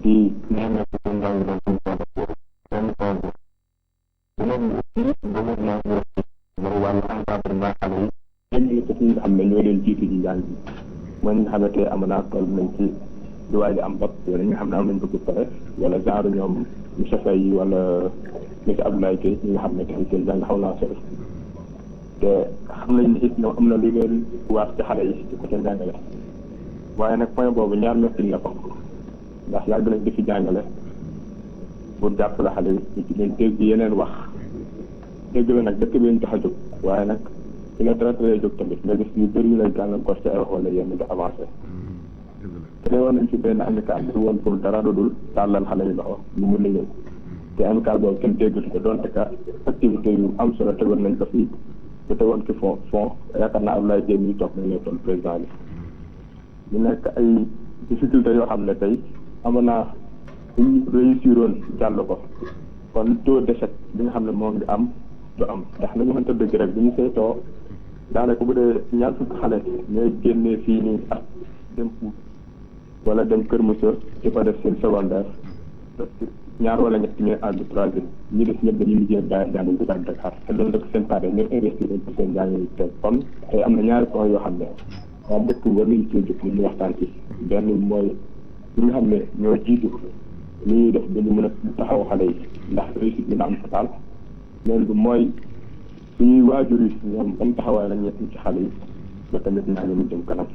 di nga xam ne ñoo leen jiitu ci njàng bi mooy ñi nga xamante ne am naa toll nañ ci di waaj am bac wala ñi nga xam ne am nañ bëgg pare wala genre ñoom monsieur Faye yi wala monsieur Abdoulaye Gueye ñi nga xam ne tey seen jàng xaw naa sori te xam nañ ne it ñoom am na lu leen waat ci xale yi ci côté njàngale waaye nag point boobu ñaar mettil la ko ndax yàgg nañ di fi jàngale pour jàppale xale yi ñu ci leen dégg yeneen wax dégg la nag dëkk bi ñu tax a jóg waaye nag su la traité jóg tamit nga gis ñu bëri ñu lay gàllankoor ci ay wax wala yenn nga avancé te woon nañ ci benn amical bi woon pour dara dudul tàllal xale yi loxo ñu mun a ñëw te amical boobu kenn déggatu ko donte ka activité yu am solo tegoon nañ ko fii bu tegoon ci fond yaakaar naa Abdoulaye Dieng mi toog nañ nekkoon président bi ñu nekk ay difficultés yoo xam ne tey amoon naa ñu réussiroon jàll ko kon taux d'échec bi nga xam ne moom ngi am du am ndax nañu mënta dëgg rek bu ñu saytoo daanaka bu dee ñaar fukki xale ñooy génnee fii nii ak dem Pout wala dem Kër Moussa di fa def seen secondaire ñaar wala ñett ñooy àgg troisième ñi des ñëpp dañuy liggéey bàyyi jàng bu ak Dakar te loolu nag seen pare ñoo investir ci seen jàng yi te kon tey am na ñaari point yoo xam ne waa dëkk war nañu cee jóg ñu waxtaan ci benn mooy ñi nga xam ne ñoo jiitu li ñuy def ba ñu mën a taxaw xale yi ndax réussite bi na am total loolu bi mooy suñuy waajur yi ñoom ban taxawaay la ñuy am ci xale yi ba tamit naa ñu jëm kanam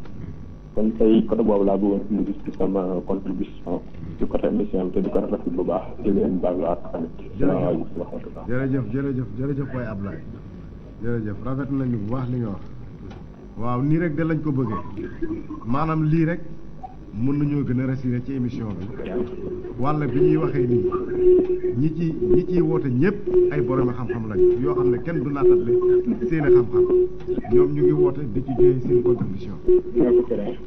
kon tey côté boobu laa bëggoon indi ci sama contribution ci côté émission bi te di ko rafetlu bu baax di leen baalu ak tamit. jërëjëf waay Ablaye jërëjëf rafet nañu bu baax li nga wax waaw nii rek de lañ ko bëggee maanaam lii rek mën nañoo gën a rassuré ci émission bi walla bi ñuy waxee nii ñi ciy woote ñëpp ay borom xam-xam lañu yoo xam ne kenn du naatable seen i xam-xam ñoom ñu ngi woote di ci joxe seen contribution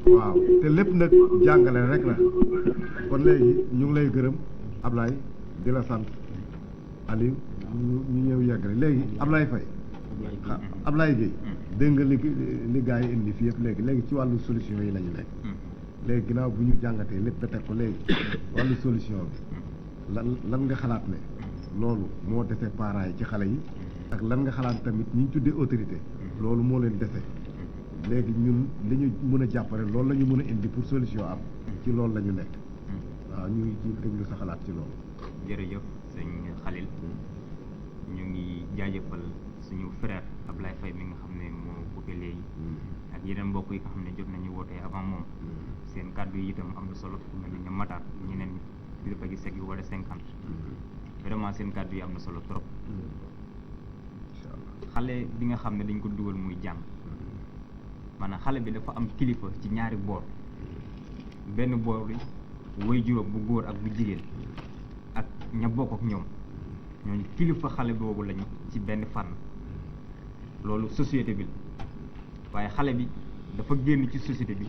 waaw te lépp nag jàngale rek la kon léegi ñu ngi lay gërëm Ablaye di la sant Aliou ñu ñëw yeggale léegi Ablaye Faye Ablaye Gueye dégg nga li gars yi indi fii yëpp léegi ci wàllu solution yi la ñu nekk léegi ginnaaw bu ñu jàngatee lépp ba teg ko léegi wàllu solution bi lan nga xalaat ne loolu moo dese parents yi ci xale yi ak lan nga xalaat tamit ñi ñu tuddee autorité loolu moo leen dese léegi ñun li ñu mën a jàppale loolu la ñu mën a indi pour solution am ci loolu la ñu nekk waaw ñu ngi ci déglu sa xalaat ci loolu. jërëjëf sëñ Khalil ñu ngi jaajëfal suñu frère Ablaye Faye mi nga xam ne moo coupé léegi ak yeneen mbokk yi nga xam ne jot nañu wootee avant moom seen kàddu yi itam am na solo fu mel ni ñoom Matar ñeneen ñi dafa gi seg yu wala 50 vraiment seen kàddu yi am na solo trop xale bi nga xam ne dañ ko dugal muy jàng maanaam xale bi dafa am kilifa ci ñaari boor benn boor bi way juróom bu góor ak bu jigéen ak ña bokk ak ñoom ñooñu kilifa xale boobu lañu ci benn fànn loolu société bi la waaye xale bi dafa génn ci société bi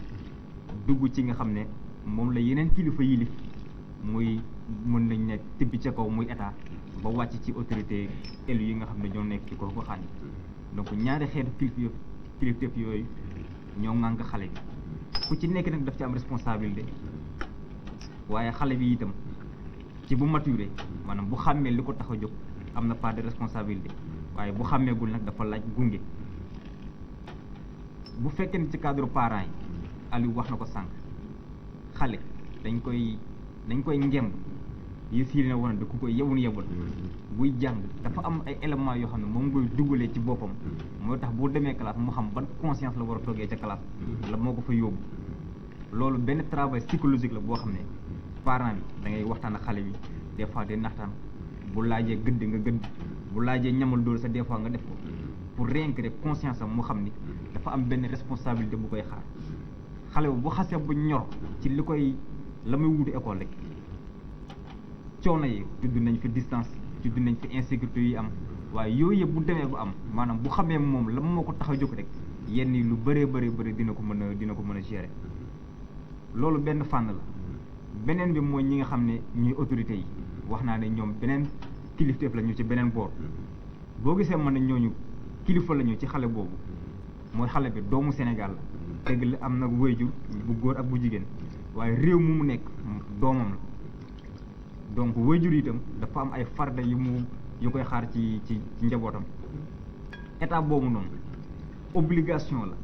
dugg ci nga xam ne moom la yeneen kilifa yilif muy mën nañ ne tibbi ca kaw muy état ba wàcc ci autorité élu yi nga xam ne ñoo nekk ci ko xaan yi donc ñaari xeetu kilifteef yooyu ñoo ŋànk xale bi ku ci nekk nag daf ci am responsabilité waaye xale bi itam ci bu maturé maanaam bu xàmmee li ko tax a jóg am na part de responsabilité waaye bu xàmmeegul nag dafa laaj gunge bu fekkee ne ci cadre parents yi Aliou wax na ko sànq xale dañ koy ngemb yëf yi ne woon da ku koy yebun yebul buy jàng dafa am ay éléments yoo xam ne moom koy dugalee ci boppam mooy tax boo demee classe mu xam ban conscience la war a toogee ca classe la moo ko fa yóbbu loolu benn travail psychologique la boo xam ne parent bi da ngay waxtaan ak xale bi des fois day naxtaan bu laajee gëdd nga gëdd bu laajee ñamal dóor sa des fois nga def ko pour réincrer conscience am mu xam ni dafa am benn responsabilité bu koy xaar xale bu xasee bu ñor ci li koy la muy wuti école rek coono yi tudd nañ fi distance tudd nañ fi insécurité yi am waaye yooyu yëpp bu demee ba am maanaam bu xamee moom la moo ko tax a jóg rek yenn yi lu bëree bëri dina ko mën a gérer loolu benn fànn la beneen bi mooy ñi nga xam ne ñuy autorités yi wax naa ne ñoom beneen kilifteef la ñu ci beneen boor boo gisee mën ne ñooñu kilifa la ñu ci xale boobu mooy xale bi doomu Sénégal la dëgg la am na waajur bu góor ak bu jigéen waaye réew mu nekk doomam la donc waajur itam dafa am ay farda yu koy xaar ci njabootam état boobu noonu obligation la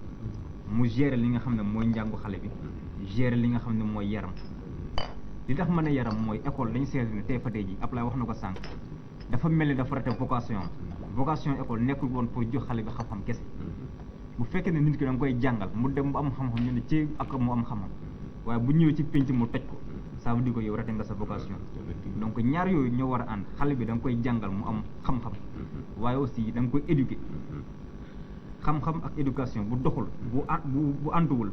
mu gérer li nga xam ne mooy njàngu xale bi gérer li nga xam ne mooy yaram li tax mën a yaram mooy école dañu seetlu ne tey fa tey ji Ablaye wax na ko sànq dafa mel ni dafa rate vocation école nekkul woon pour jox xale bi xam-xam kese bu fekkee ne nit ki da nga koy jàngal mu dem bu am xam-xam ñu ne ci ak mu am xam-xam waaye bu ñëwee ci pénc mu toj ko ça veut dire que yow rate nga sa vocation donc ñaar yooyu ñoo war a ànd xale bi da nga koy jàngal mu am xam-xam waaye aussi da nga koy éduquer xam-xam ak éducation bu doxul bu ànduwul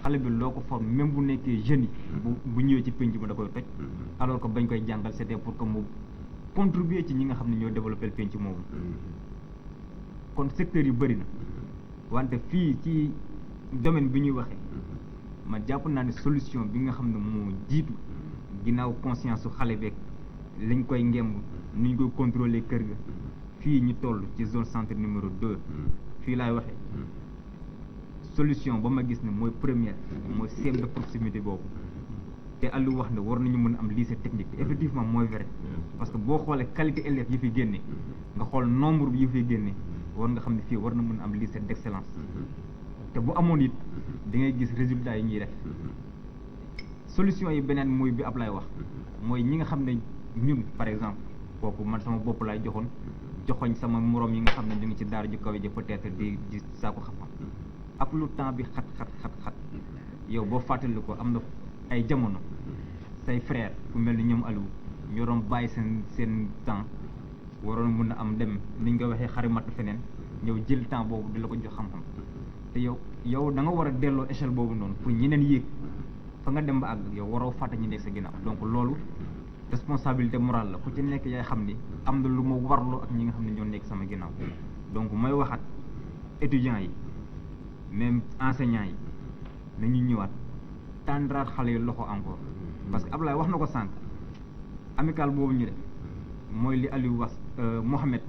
xale bi loo ko forme même bu nekkee jeunes yi bu ñëwee ci pénc bi da koy toj alors que bañ koy jàngal c'était pour que mu contribuer ci ñi nga xam ne ñoo développé le pénc moomu kon secteur yu bëri na wante fii ci domaine bi ñuy waxee ma jàpp naa ne solution bi nga xam ne moo jiitu ginnaaw conscience su xale beeg liñ koy ngemb ni ñu koy contrôler kër ga fii ñu toll ci zone centre numéro 2 fii laay waxee solution ba ma gis ne mooy première mooy CEM de proximité boobu te Aliou wax ne war nañu mën a am lycée technique te effectivement mooy vrai parce que boo xoolee qualité élèves yi fi génne nga xool nombre bi yi fi génne war nga xam ne fii war na mën a am lycée d'excellence te bu amoon it da ngay gis résultats yi ñuy def solution yi beneen mooy bi Ablaye wax mooy ñi nga xam ne ñun par exemple kooku man sama bopp laay joxoñ sama moroom yi nga xam ne ñu ngi ci daara ju kawe ji peut-être di saako xam-xam ak lu temps bi xat yow boo fàttali ko am na ay jamono say frère ku mel ni ñoom Aliou ñoo doon bàyyi seen temps waroon mën a am dem ni nga waxee xarimat feneen ñëw jël temps boobu di la ko jox xam-xam te yow da nga war a delloo échelle boobu noonu pour ñeneen yéeg fa nga dem ba àgg yow waroo fàtte ñu nekk sa ginnaaw donc loolu responsabilité morale la ku ci nekk yaay xam ni am na lu ma warloo ak ñi nga xam ne ñoo nekk sama ginnaaw donc may waxaat étudiants yi même enseignants yi nañu ñëwaat tàndraat xale yi loxo encore parce que Ablaye wax na ko sànq amical boobu ñu def mooy li Aliou wax Mohamed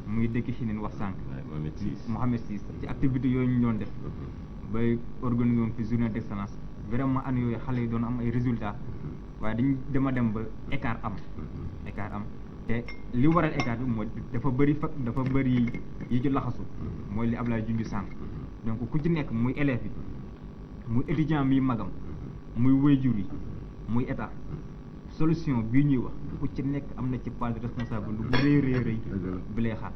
muy dëkk Chine wax sànq Mohamed Sis ci activité yooyu ñu doon def bay organiser woon fi journée d'excellence vraiment année yooyu xale yi doon am ay résultats waaye dañu dema dem ba écart am te li waral écart bi mooy dafa bëri yi ci laxasu mooy li Ablaye junj sànq donc ku ci nekk muy élève yi muy étudiant mi magam muy waajur yi muy état solution bii ñuy wax ku ci nekk am na ci part de responsable lu bu rëy bi lay xaar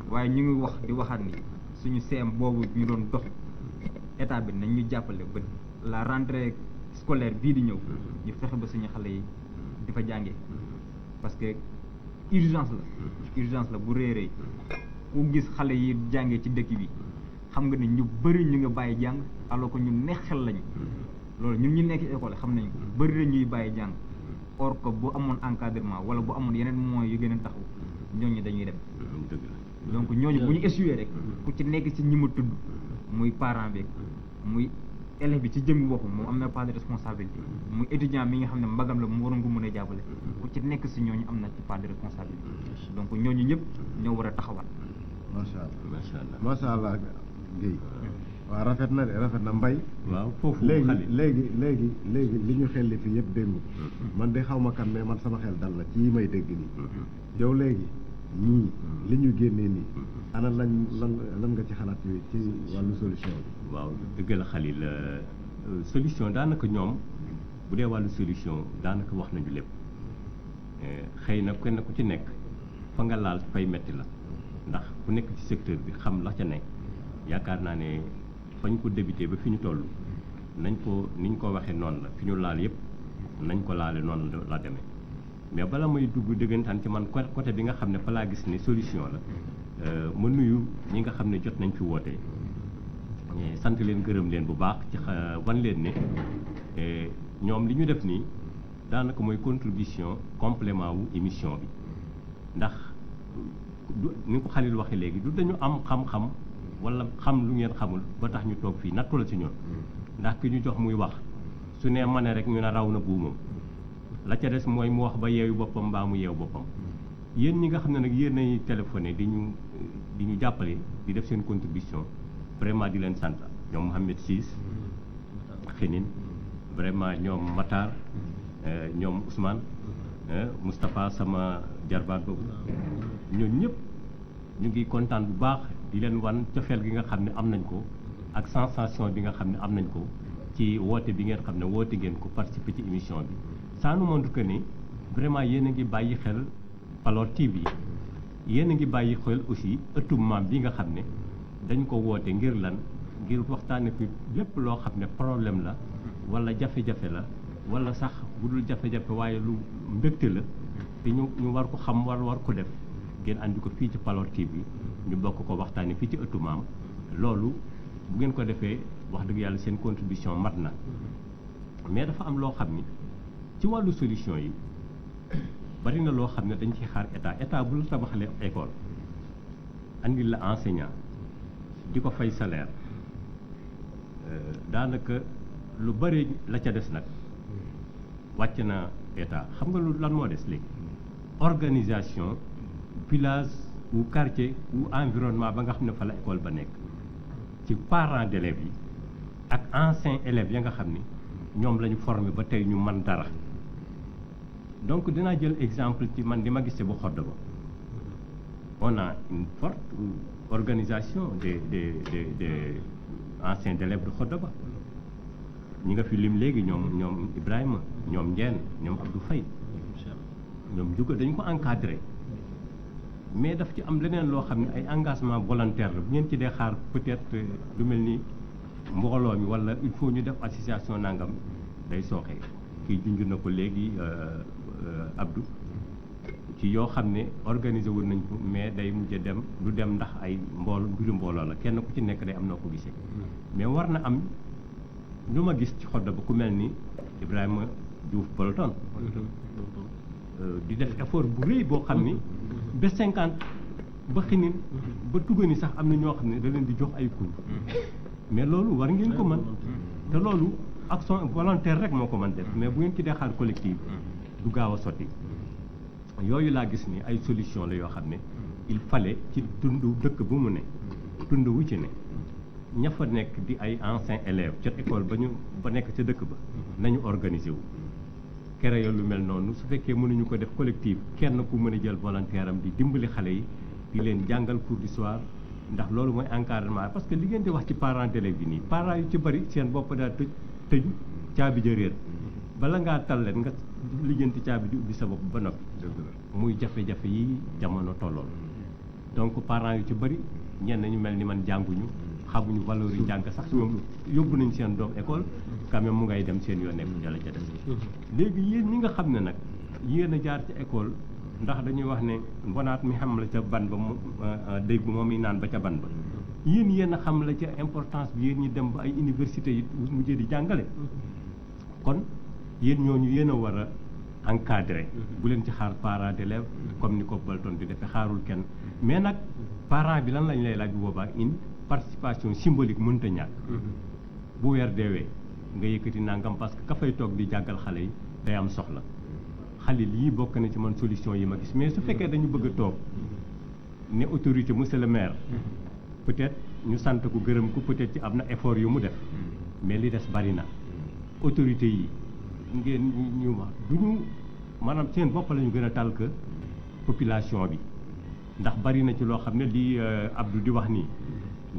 waaye ñu ngi wax di waxaat ni suñu CM boobu ñu doon dox état bi nañ ñu jàppale ba la rentrée scolaire bii di ñëw ñu fexe ba suñu xale yi di fa jàngee parce que urgence la bu rëy ku gis xale yi jàngee ci dëkk bi xam nga ni ñu bëri ñu nga bàyyi jàng alors que ñu neex xel lañu loolu ñun ñu nekk école xam nañ ko bëri na ñuy bàyyi jàng or que bu amoon encadrement wala bu amoon yeneen moyens yu gën a taxaw ñooñu dañuy dem donc ñooñu bu ñu essuyer rek ku ci nekk ci ñi ma tudd muy parent bi muy élève bi ci jëmmi boppam moom am na part de responsabilité muy étudiant mi nga xam ne mbagam la mu waroon ko mën a jàppale ku ci nekk si ñooñu am na ci part de responsabilité donc ñooñu ñëpp ñoo war a taxawaat. macha allah Guèye waaw rafet na Mbaye. waaw foofu léegi li ñu xel li fii yëpp dégg man de xaw ma kan mais man sama xel dal na ci yi may dégg nii yow léegi ñii li ñu génnee nii ana lan nga ci xalaat yooyu ci wàllu solution bi. waaw dëgg la Khalil solution daanaka ñoom bu dee wàllu solution daanaka wax nañu lépp xëy na kenn ku ci nekk fa nga laal fay metti la ndax ku nekk ci secteur bi xam la ca nekk yaakaar naa ne fañ ko débuté ba fi ñu toll nañ ko niñ ko waxee noonu la fi ñu laal yëpp nañ ko laale noonu la demee mais bala may dugg dëggantaan ci man côté bi nga xam ne fa laa gis ne solution la ma nuyu ñi nga xam ne jot nañ fi wootee sant leen gërëm leen bu baax ci wan leen ne ñoom li ñu def nii daanaka mooy contribution complément wu émission bi ndax ni ko Khalil waxee léegi du dañu am xam-xam wala xam lu ngeen xamul ba tax ñu toog fii nattu la ci ñoom ndax ki ñu jox muy wax su nee ma ne rek ñu ne raw na buumam la ca des mooy mu wax ba yeewu boppam mbaa mu yeewu boppam yéen ñi nga xam ne nag yéen ay téléphoné di ñu jàppale di def seen contribution vraiment di leen sant ñoom Mohamed Sis Xinin vraiment ñoom Matar ñoom Ousmane Moustapha sama jarbaat boobu ñooñu ñëpp ñu ngi kontaan bu baax di leen wan cofeel gi nga xam ne am nañ ko ak sensation bi nga xam ne am nañ ko ci woote bi ngeen xam ne woote ngeen ko participer ci émission bi ça nous montre que ni vraiment yéen a ngi bàyyi xel Palor TV yéen a ngi bàyyi xel aussi ëttu maam bi nga xam ne dañ ko woote ngir lan ngir waxtaane fi lépp loo xam ne problème la wala jafe-jafe la wala sax bu dul jafe-jafe waaye lu mbégte la te ñu war ko xam war ko def ngeen andi ko fii ci Palor TV ñu bokk ko waxtaane fii ci ëttu maam loolu bu ngeen ko defee wax dëgg yàlla seen contribution mat na mais dafa am loo xam ni ci wàllu solution yi bari na loo xam ne dañ ci xaar état bu la tabaxalee école andi la enseignant di ko fay salaire daanaka lu bari la ca des nag wàcc na état xam nga lu lan moo des léegi organisation village ou quartier ou environnement ba nga xam ne fa la école ba nekk ci parents d'élèves yi ak anciens élèves ya nga xam ni ñoom la ñu formé ba tey ñu man dara donc dinaa jël exemple ci man di ma gisee bu xodd ba on a une forte organisation des anciens élèves de Khodoba ñi nga fi lim léegi ñoom Ibrahima ñoom Ndiène ñoom Abdou Faye ñoom juga dañu ko encadré mais daf ci am leneen loo xam ne ay engagement volontaire la bu ngeen ci dee xaar peut-être lu mel ni mbooloo mi wala il faut ñu def association nangam day sooxee kii junj na ko léegi Abdou ci yoo xam ne organisé woon nañ ko mais day mujj dem du dem ndax ay mbiru mbooloo la kenn ku ci nekk day am noo ko gisee mais war na am ñu ma gis ci Khodoba ku mel ni Ibrahima Diouf Bolton di def effort bu rëy boo xam ni ba 50 ba xinin ba tugani sax am na ñoo xam ne da leen di jox ay cours mais loolu war ngeen ko mën te loolu action volontaire rek moo ko mën def mais bu ngeen ci dee xaar collective du gaaw a sotti yooyu laa gis ni ay solution la yoo xam ne il fallait ci tundu dëkk bu mu ne tund wu ci ne ña fa nekk di ay anciens élèves ca école ba nekk ca dëkk ba nañu organiser wu créer lu mel noonu su fekkee mënuñu ko def collectif kenn ku mën a jël volontaire am di dimbali xale yi di leen jàngal cours du soir ndax loolu mooy encadrement parce que li ngeen di wax ci parents d'élèves bi nii parents yu ci bëri seen bopp daal tëju caabi ja réer bala ngaa tal leen nga lijjanti caabi ji ubbi sa bopp ba noppi muy jafe-jafe yi jamono tollool donc parents yu ci bëri ñenn ñu mel ni man jànguñu xamuñu valeur yi jàng sax ñoom yóbbu nañ seen doom école quand même mu ngay dem seen yoon nekk jala ca des léegi yéen ñi nga xam ne nag yéen a jaar ci école ndax dañuy wax ne mbonaat mi xam la ca ban ba mu dégg moom mi naan ba ca ban ba yéen a xam la ca importance bi yéen ñi dem ba ay université yi mujjee di jàngale kon yéen ñooñu yéen a war a encadré bu leen ci xaar parents d'élèves comme ni ko Bolton di defee xaarul kenn mais nag parent bi lan lañ lay laaj bu boobaa une participation symbolique mënta ñàkk bu weer deewee nga yëkkati nangam parce que ka fay toog di jàngal xale yi day am soxla xale lii bokk na ci man solution yi ma gis mais su fekkee dañu bëgg a toog ne autorité monsieur le maire peut-être ñu sant ko gërëm ko peut-être ci am na effort yu mu def mais li des bari na autorité yi ngeen ñu wax du ñu maanaam seen bopp la ñu gën a tal que population bi ndax bari na ci loo xam ne lii Abdou di wax nii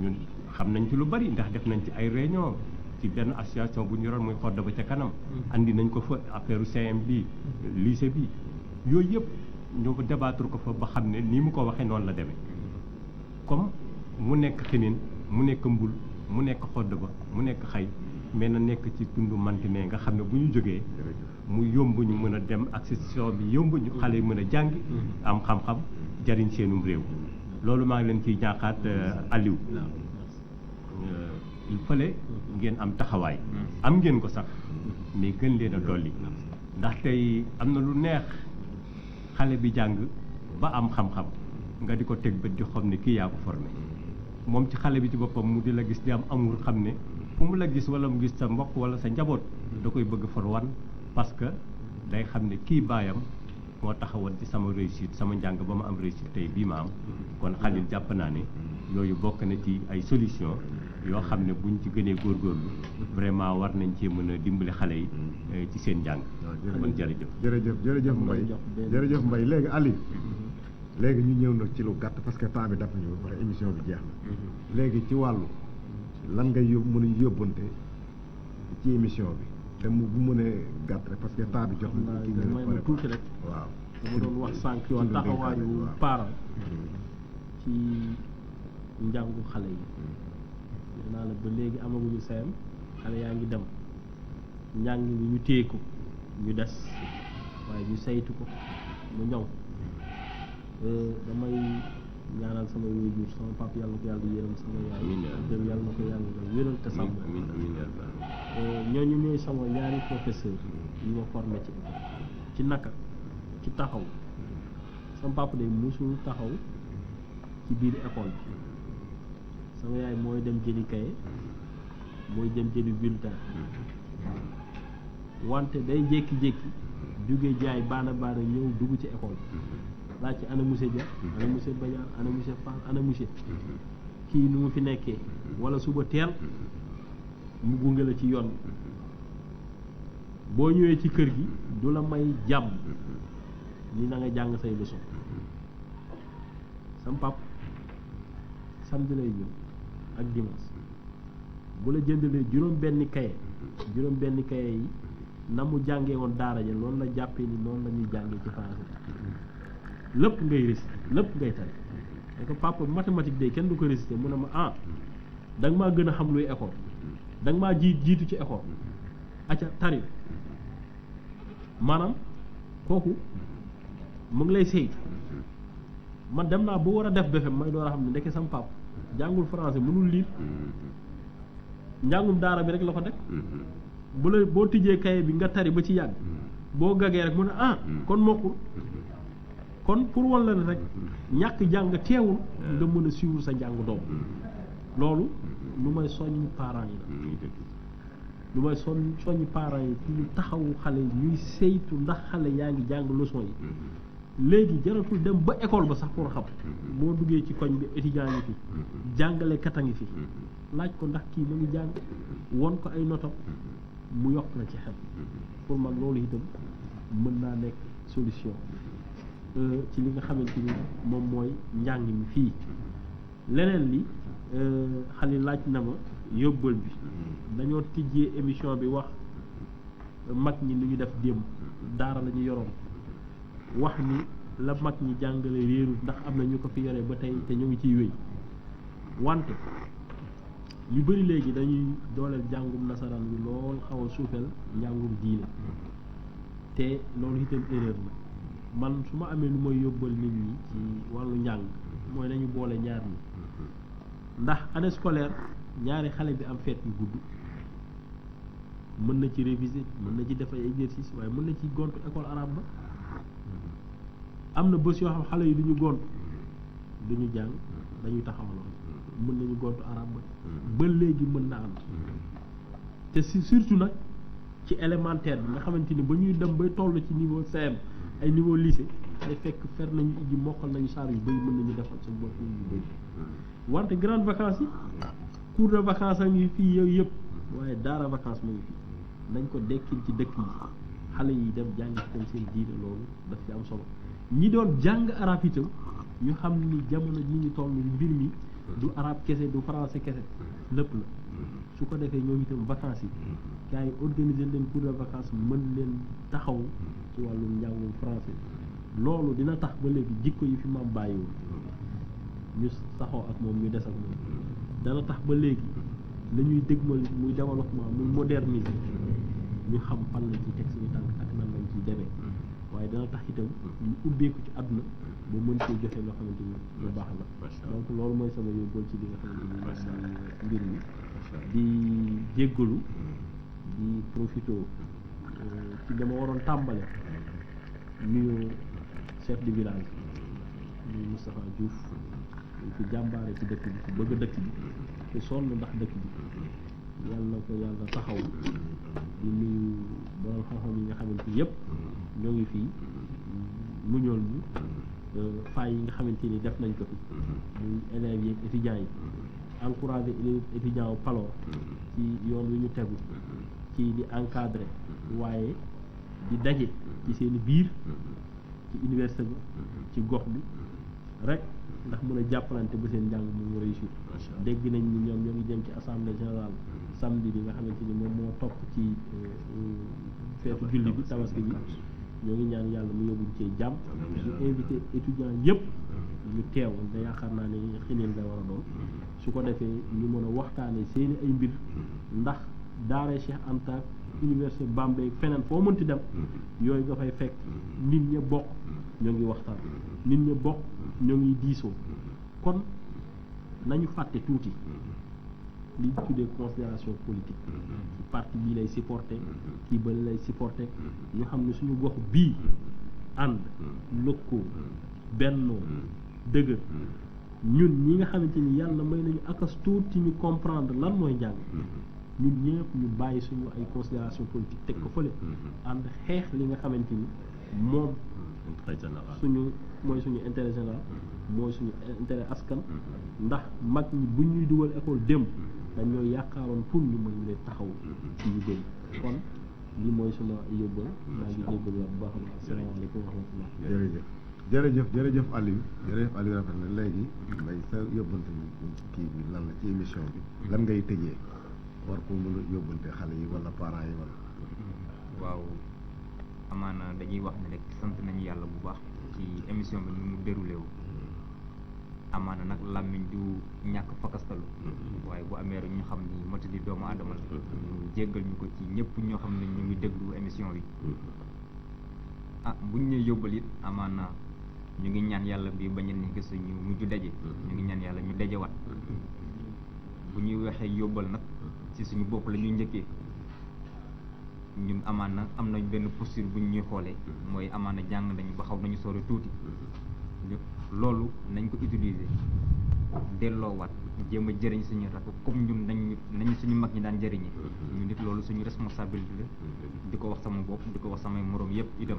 ñun xam nañ ci lu bari ndax def nañ ci ay réunion ci benn association bu ñu yoroon muy xodd ba ca kanam andi nañ ko fa affaire CM bi lycée bi yooyu yëpp ñu débattre ko fa ba xam ne nii mu ko waxee noonu la demee comme mu nekk xinin mu nekk mbul mu nekk xodd ba mu nekk xay mais na nekk ci tundu mantine nga xam ne bu ñu jógee mu yomb ñu mën a dem accession bi yomb ñu xale yi mën a jàngi am xam-xam jariñ seenum réew loolu maa ngi leen ciy ñaaxaat Aliou il fallait ngeen am taxawaay am ngeen ko sax mais gën leen a dolli ndax tey am na lu neex xale bi jàng ba am xam-xam nga di ko teg bët di xam ne kii yaa ko formé moom ci xale bi ci boppam mu di la gis di am amul xam ne fu mu la gis wala mu gis sa mbokk wala sa njaboot da koy bëgg for wan parce que day xam ne kii baayam moo taxawoon ci sama réussite sama njàng ba ma am réussite tey bii ma am kon Khalil jàpp naa ne yooyu bokk na ci ay solution yoo xam ne buñ ci gënee góorgóorlu vraiment war nañ cee mën a dimbali xale yi ci seen njàng. kon jërëjëf Mbaye jërëjëf Mbaye léegi Aliou léegi ñu ñëw nag ci lu gàtt parce que temps bi dafa ñëw ba émission bi jeex na léegi ci wàllu lan ngay mën a yóbbante ci émission bi te mu bu mënee gàtt rek parce que temps bi jox na kii may ma tuuti rek waaw dama doon wax sànq yoon taxawaayu parent ci njàngu xale yi nee naa la ba léegi amaguñu sayam xale yaa ngi dem njàng mi ñu téye ko ñu des waaye ñu saytu ko mu ñëw damay ñaanal sama waajur sama papa yàlla na ko yàlla yërëm sama yaay dem yàlla na ko yàlla wéral te sàmm ñooñu ñooy sama ñaari professeur yi ma formé ci naka ci taxaw sama papa de musul taxaw ci biir école bi sama yaay mooy dem jëli kaye mooy dem jëli bulletin wante day jékki-jékki jóge jaay baana ñëw dugg ci école laaj ci ana monsieur Dia ana monsieur Badiane ana monsieur Fall ana monsieur kii nu mu fi nekkee wala suba teel mu gunge la ci yoon boo ñëwee ci kër gi du la may jàmm ni na nga jàng say leçon sam pap samedi lay ñëw ak dimanche bu la jëndalee juróom benn kaye yi na mu jàngee woon daara ja loolu la jàppee ni noonu la ñuy jàngee ci français lépp ngay réciter lépp ngay tari da ko papa mathématique day kenn du ko réciter mu ne ma da nga maa gën a xam luy école da nga maa jiitu ci école acca tari maanaam kooku mu ngi lay saytu man dem naa ba war a def BFEM may door a xam ne ndeke sam papa jàngul français mënul lire njàngum daara bi rek la ko def boo tijjee kaye bi nga tari ba ci yàgg boo gagee rek mu ne kon mokkul kon pour wan la ne rek ñàkk jàng teewul nga mën a suivre sa njàng doom loolu lu may soññ parents yi la lu may soññ parents yi ci ñu taxawu xale yi ñuy saytu ndax xale yaa ngi jàng leçon yi léegi jaratul dem ba école ba sax pour xam boo duggee ci koñ bi étudiant ngi fi jàngalekat a ngi fi laaj ko ndax kii mu ngi jàng won ko ay notam mu yokk la ci xel pour man loolu itam mën naa nekk solution ci li nga xamante ni moom mooy njàng mi fii leneen li xale laaj na ma yóbbal bi dañoo tijjee émission bi wax mag ñi lu ñu def démb daara la ñu yoroon wax ni la mag ñi jàngale réerul ndax am na ñu ko fi yore ba tey te ñu ngi ciy wéy wante ñu bëri léegi dañuy dooleel jàngum nasaraan bi lool xaw a suufeel njàngum diine te loolu itam erreur la man su ma amee lu may yóbbal nit ñi ci wàllu njàng mooy nañu boole ñaar ñi ndax année scolaire ñaari xale bi am fête yu gudd mën na ci réviser mën na ci def ay exercice waaye mën na ci gontu école arabe ba am na bés yoo xam xale yi duñu gont duñu jàng dañuy taxawaloon mën nañu gontu arabe ba léegi mën na am te si surtout nag ci élémentaire bi nga xamante ni ba ñuy dem bay toll ci niveau CM ay niveau lycée day fekk fer nañu iji mokkal nañu saar yu bëri mën nañu defal seen bopp yu bëri wante grande vacances yi cours de vacances a ngi fii yooyu yëpp waaye daara vacances mu ngi fii nañ ko dekkil ci dëkk yi xale yi dem jàng itam seen diine loolu daf ci am solo ñi doon jàng arab itam ñu xam ni jamono ji ñu toll mbir mi du arab kese du français kese lépp la su ko defee ñoom itam vacances yi gars yi organiser leen cours de vacances mën leen taxaw ci wàllum njàngum français loolu dina tax ba léegi jikko yi fi maam bàyyiwul ñu saxoo ak moom ñu des ak moom dana tax ba léegi la ñuy dégmal muy développement muy moderniser ñu xam fan lañ ciy teg suñu tànk ak nan lañ ciy demee waaye dana tax itam ñu ubbeeku ci àdduna ba mën cee joxe loo xamante ni lu baax la donc loolu mooy sama yóbbal ci li nga xamante ni mbir mi di jéggalu di profito ci dama waroon tàmbale nuyu chef de village muy Moustapha Diouf fi jàmbaare ci dëkk bi ci bëgg dëkk bi te sonn ndax dëkk bi yàlla na ko yàlla taxaw di nuyu borom xam-xam yi nga xamante ni yëpp ñoo ngi fii muñool ñu fay yi nga xamante ni def nañ ko fi muy élèves yi étudiants yi encouragé étudiants wu Palor ci yoon wi ñu tegu ci di encadré waaye di daje ci seen biir ci université bi ci gox bi rek ndax mën a jàppalante ba seen njàng mu réussir dégg nañ ni ñoom ñoo ngi jëm ci assemblée générale samedi bi nga xamante ni moom moo topp ci feetu julli bi tabaski bi ñoo ngi ñaan yàlla mu yóbbuñ ci jàmm ñu invité étudiants yëpp ñu teew te yaakaar naa ne xineen la war a doon su ko defee ñu mën a waxtaane seeni ay mbir ndax daara Cheikh Anta université Bambey feneen foo mënti dem yooyu nga fay fekk nit ña bokk ñoo ngi waxtaan nit ña bokk ñoo ngi diisoo kon nañu fàtte tuuti li ñu tuddee considération politique ci parti bii lay supporté kii ba lay supporté ñu xam ne suñu gox bii ànd lëkkoo bennoo dëgër ñun ñi nga xamante ni yàlla may nañu akas tuuti ñu comprendre lan mooy njàng ñun ñëpp ñu bàyyi suñu ay considération politique teg ko fële ànd xeex li nga xamante ni moom suñu mooy suñu intérêt général mooy suñu intérêt askan ndax mag ñi bu ñuy dugal école démb dañoo yaakaaroon pour ñu mën leen taxaw ci yu bëri kon li mooy suma yóbbal maa ngi jéggal bu baax a baax asalaamaaleykum wa rahmatullah jërëjëf Aliou rafet na léegi may sa yóbbante kii bi lan la ci émission bi lan ngay tëjee war ko mën a yóbbante xale yi wala parents yi wala waaw amaana dañuy wax ne rek sant nañu yàlla bu baax ci émission bi ni mu déroulé wu amaana nag làmmiñ du ñàkk fakastalu waaye bu amee rek ñu xam ni matali doomu aadama la ñu jéggal ñu ko ci ñëpp ñoo xam ne ñu ngi déglu émission bi buñ ñuy yóbbal it amaana ñu ngi ñaan yàlla bi bañal ni gis ñu mujj daje ñu ngi ñaan yàlla ñu dajewaat bu ñuy waxee yóbbal nag ci suñu bopp la ñuy njëkkee ñun amaana am nañ benn posture bu ñuy xoolee mooy amaana jàng nañu ba xaw nañu sori tuuti loolu nañ ko utiliser delloowaat jéem a jëriñ suñu rakk comme ñun nañ suñu mag ñi daan jëriñee ñu nit loolu suñu responsabilité la di ko wax sama bopp di ko wax samay moroom yëpp itam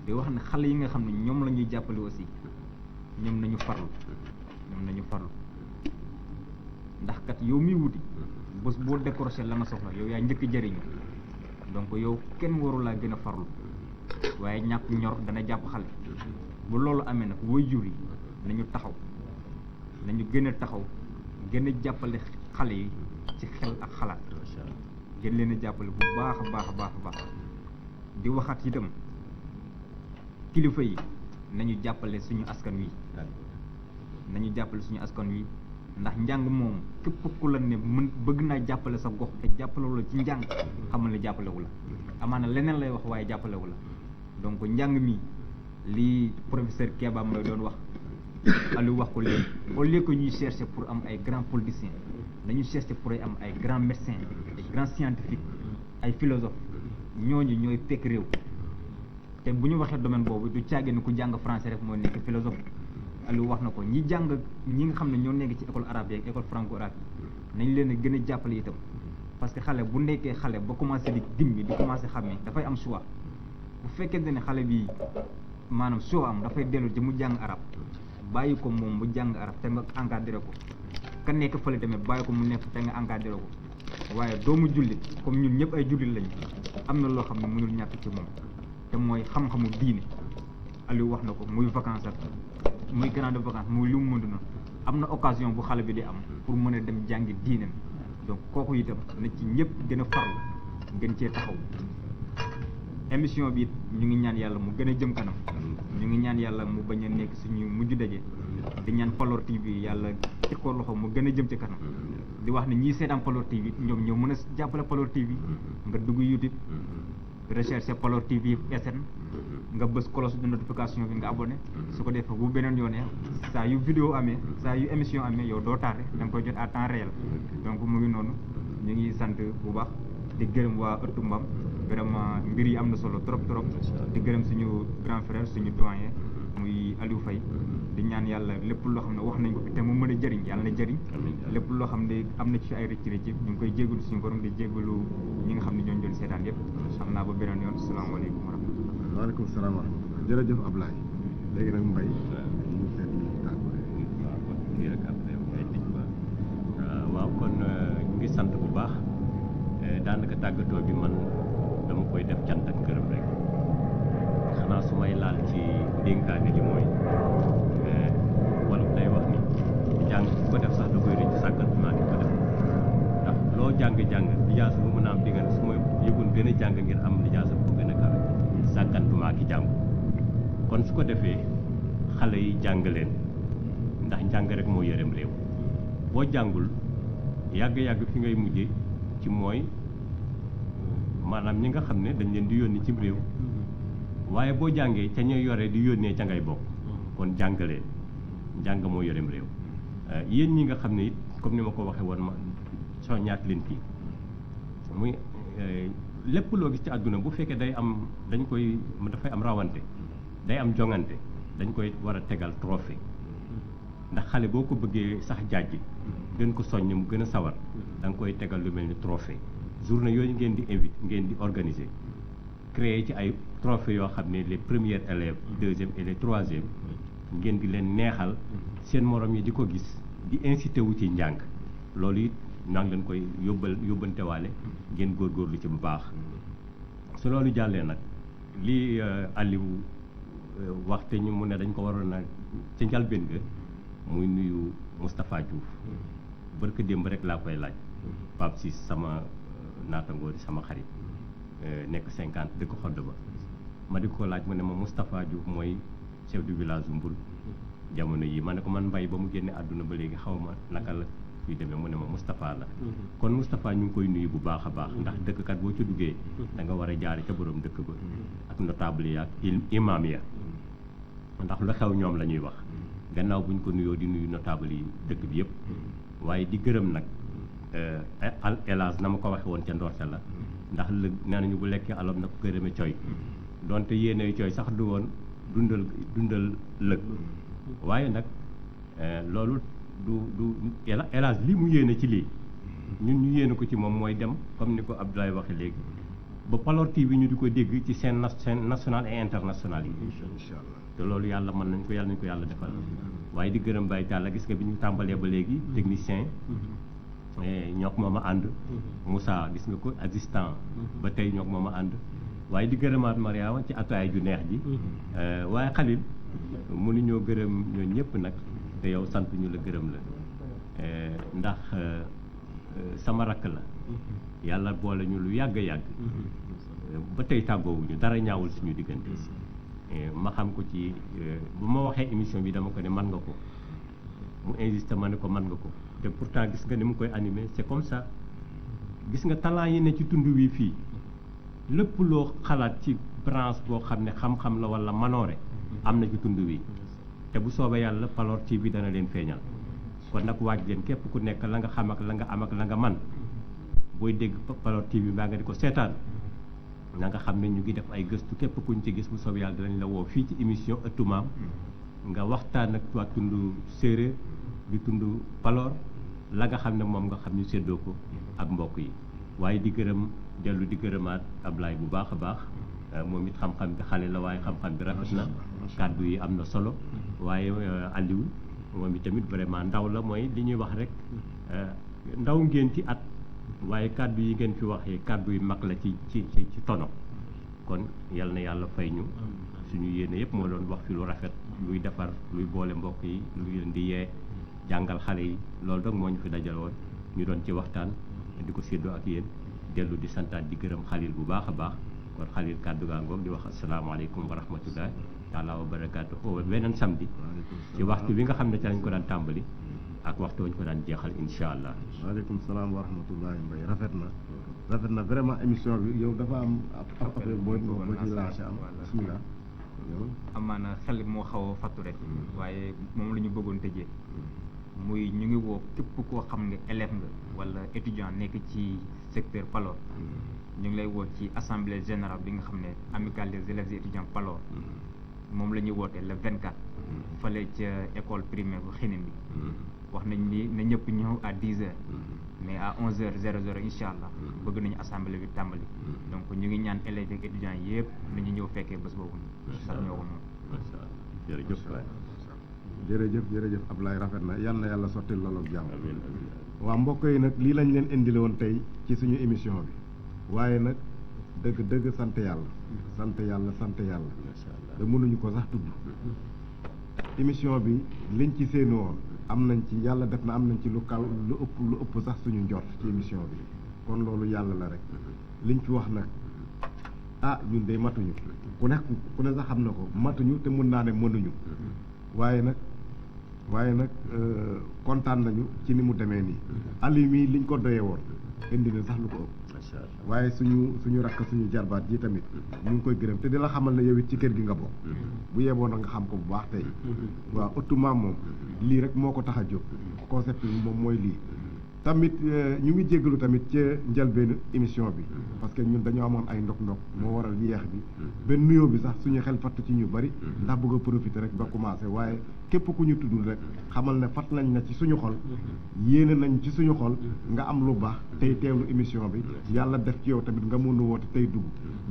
di wax ne xale yi nga xam ne ñoom la ñuy jàppale aussi ñoom nañu farlu ndax kat yow miy wuti bés boo décroché la nga soxla yow yaa njëkk jëriñu donc yow kenn waru laa gën a farlu waaye ñàkk ñor dana jàpp xale bu loolu amee nag waajur yi nañu taxaw nañu gën a taxaw gën a jàppale xale yi ci xel ak xalaat gën leen a jàppale bu baax a baax a baax a baax di waxaat itam kilifa yi nañu jàppale suñu askan wi ndax njàng moom képp ku la ne bëgg naa jàppale sa gox te jàppalewu la ci njàng xamal ne jàppalewu la amaana leneen lay wax waaye jàppalewu la donc njàng mi li professeur Keba mooy doon wax Aliou wax ko léegi au lieu que ñuy chercher pour am ay grands politiciens dañuy chercher pour am ay grands médecins ay grands scientifiques ay philosophes ñooñu ñooy fekk réew te bu ñu waxee domaine boobu du caagee ni ku jàng français rek mooy nekk philosophe Aliou wax na ko ñi nga xam ne ñoo nekk ci école arabe yi ak école franco arabe yi nañ leen a gën a jàppale itam parce que xale bu nekkee xale ba commencé di dimmi di commencé xàmmee dafay am choix bu fekkente ne xale bi maanaam choix am dafay dellu ci mu jàng arab bàyyi ko moom mu jàng arab te nga encadré ko ka nekk fële tamit bàyyi ko mu nekk te nga encadré ko waaye doomu jullit comme ñun ñëpp ay jullit lañu am na loo xam ne mënul ñàkk ci moom te mooy xam-xamu diine Aliou wax na ko muy vacance ak muy grande vacance muy lu mu mënti noonu am na occasion bu xale bi di am pour mën a dem jàngi diinam donc kooku itam na ci ñëpp gën a farlu gën cee taxaw émission bi it ñu ngi ñaan yàlla mu gën a jëm kanam ñu ngi ñaan yàlla mu bañ a nekk suñu mujj daje di ñaan Paloor TV yàlla teg ko loxo mu gën a jëm ci kanam di wax ne ñii seetaan Paloor TV ñoom ñoo mën a jàppale Paloor TV nga dugg YouTube recherche Paloor TV SN nga bës cloche de notification bi nga abonné su ko defee bu beneen yoonee saa yu vidéo amee saa yu émission amee yow doo tardé da nga koy jot à temps réel donc mu ngi noonu ñu ngi sant bu baax di gërëm waa ëttu Mbam vraiment mbir yi am na solo trop di gërëm suñu grand frère suñu doyen muy Aliou Faye di ñaan yàlla lépp loo xam ne wax nañ ko fi te mu mën a jëriñ yàlla na jëriñ lépp loo xam ne am na ci ay rëcc ñu ngi koy jégalu suñu borom di jégalu ñi nga xam ne ñooñu doon seetaan yëpp xam naa ba beneen yoon asalaamaaleykum wa rahmatulah. waaleykum salaam wa rahmatulah jërëjëf Ablaye léegi nag Mbaye ñu seet ñu tàggoo waaw kon ñu ngi sant bu baax daanaka tàggatoo bi man dama koy def cant ak ngërëm rek xanaa su may laal ci dénkaane li mooy wala day wax ni jàng ku ko def sax da koy rëcc sàkkantumaa ki ko def ndax loo jàng-jàng lijaasa bu mën a am diggan su ma yëgoon gën a jàng ngir am lijaasa bu gën a kawe sàkkantumaa ki jàng kon su ko defee xale yi jàng leen ndax njàng rek moo yërëm réew boo jàngul yàgg-yàgg fi ngay mujje ci mooy maanaam ñi nga xam ne dañ leen di yónni cim réew waaye boo jàngee ca ñooy yore di yónnee ca ngay bokk kon jàngaleen njàng moo yorem réew yéen ñi nga xam ne it comme ni ma ko waxee woon ma soññaat leen fii muy lépp loo gis ci àdduna bu fekkee dafay am rawante day am jongante dañ koy war a tegal trophée ndax xale boo ko bëggee sax jàjj gën ko soññ mu gën a sawar da nga koy tegal lu mel ni trophée journée yooyu ngeen di invité ngeen di organiser créer ci ay trophées yoo xam ne les premiers élèves deuxième et les troisième ngeen di leen neexal seen morom yi di ko gis di incité wu ci njàng loolu it naa ngi leen koy yóbbantewaale ngeen góorgóorlu ci bu baax su loolu jàllee nag lii Aliou waxte ñu mu ne dañ ko waroon a ca njalbeen ga muy nuyu Moustapha Diouf barka démb rek laa koy laaj Pape Ciss sama naatangoo di sama xarit nekk 50 dëkk xodd ba ma di ko laaj mu ne ma Moustapha Diouf mooy chef du village bu Mbul jamono yi ma ne ko man mbay ba mu génne àdduna ba léegi xaw ma naka la fuy demee mu ne ma Moustapha la kon Moustapha ñu ngi koy nuyu bu baax a baax ndax dëkkkat boo ci duggee da nga war a jaare ca borom dëkk ba ak notable ya ak imam ya ndax lu xew ñoom la ñuy wax gannaaw buñ ko nuyoo di nuyu notable yi dëkk bi yëpp waaye di gërëm nag El Hadj na ma ko waxe woon ca ndorte la ndax lëg nee nañu bu lekkee aloom na ko gërëme coy donte yéene coy sax du woon dundal lëg waaye nag loolu du hélas lii mu yéene ci lii ñun ñu yéene ko ci moom mooy dem comme ni ko Abdoulaye waxe léegi ba Palor TV ñu di ko dégg ci scène nationale et internationale yi incha allah te loolu yàlla mën nañ ko yàlla defal waaye di gërëm Baye Talla gis nga bi ñu tàmbalee ba léegi technicien ñoo ko moom a ànd Moussa gis nga ko assistant ba tey ñoo ko moom a ànd waaye di gërëmaat Mariama ci ataay ju neex ji waaye Khalil mënuñoo gërëm ñoo ñëpp nag te yow sant ñu la gërëm la ndax sama rakk la yàlla boole ñu lu yàgg ba tey tàggoowuñu dara ñaawul suñu diggante ma xam ko ci bu ma waxee émission bi dama ko ne man nga ko mu insisté ma ne ko man nga ko te pourtant gis nga ni mu koy animé c'est comme ça gis nga talent yi ne ci tund wi fii lépp loo xalaat ci branche boo xam ne xam-xam la wala manoore am na ci tund wi te bu soobee yàlla Palor TV dana leen feeñal kon nag waaj leen képp ku nekk la nga xam ak la nga am ak la nga man booy dégg Palor TV mbaa nga di ko seetaan na nga xam ne ñu ngi def ay gëstu képp kuñ ci gis bu soobee yàlla danañ la woo fii ci émission Ëttu Maam nga waxtaan ak waa tund séeréer di tund Palor la nga xam ne moom nga xam ñu séddoo ko ak mbokk yi waaye di dellu di gërëmaat Ablaye bu baax a baax moom it xam-xam bi xale la waaye xam-xam bi rafet na kàddu yi am na solo waaye Aliou moom it tamit vraiment ndaw la mooy li ñuy wax rek ndaw ngeen ci at waaye kàddu yi ngeen fi waxee kàddu yu mag la ci tono kon yal na yàlla fay ñu suñu yéene yëpp moo doon wax fi lu rafet luy defar luy boole mbokk yi luy leen di yee jàngal xale yi loolu donc moo ñu fi dajaloon ñu doon ci waxtaan di ko séddoo ak yéen dellu di santaat di gërëm Khalil bu baax a baax kon Khalil kàddu gaa ngoog di wax asalaamaaleykum wa rahmatullah taala wa barakaatu beneen samedi ci waxtu bi nga xam ne ca lañ ko daan tàmbali ak waxtu wañ ko daan jeexal incha allah. waaleykum salaam wa rahmatullahi Mbaye rafet na vraiment émission bi yow dafa am affaire boo ci lancé am bismillah amaana xel moo xaw a fattu rek waaye moom la ñu bëggoon tëjee muy ñu ngi woo képp koo xam ne élève nga wala étudiant nekk ci secteur Palor ñu ngi lay woo ci assemblée générale bi nga xam ne amicale des élèves et étudiants Palor moom la ñuy woote le 24 fale ca école primaire bu Xinin bi wax nañ ni na ñëpp ñëw à 10h mais à 11h00 incha allah bëgg nañu assemblée bi tàmbali donc ñu ngi ñaan élèves ak étudiants yëpp nañu ñëw fekkee bés boobu sax ñoo ko moom jërëjëf Ablaye rafet na yal na yàlla sotti loolu ak jàmm waa mbokk yi nag lii lañ leen indile woon tey ci suñu émission bi waaye nag dëgg sant yàlla da mënuñu ko sax tudd émission bi liñ ci séenu woon am nañ ci yàlla def na am nañ ci lu ëpp sax suñu njort ci émission bi kon loolu yàlla la rek liñ fi wax nag ñun de matuñu ku ne sax xam na ko matuñu te mën naa ne mënuñu waaye nag kontaan nañu ci ni mu demee nii Aliou mii liñ ko doyee woon indi na sax lu ko ëpp waaye suñu rakk suñu jarbaat ji tamit ñu ngi koy gërëm te di la xamal ne yow it ci kër gi nga bokk bu yeboo na nga xam ko bu baax tey waaw Ëttu Maam moom lii rek moo ko tax a jóg concept bi moom mooy lii tamit ñu ngi jéggalu tamit ca njëlbeenu émission bi parce que ñun dañoo amoon ay ndok-ndok moo waral yeex bi benn nuyoo bi sax suñu xel fatt ci ñu bari ndax bëgg a profiter rek ba commencé waaye képp ku ñu tuddul rek xamal ne fat nañ na ci suñu xol yéene nañ ci suñu xol nga am lu baax tey teewlu émission bi yàlla def ci yow tamit nga mën a woote tey dugg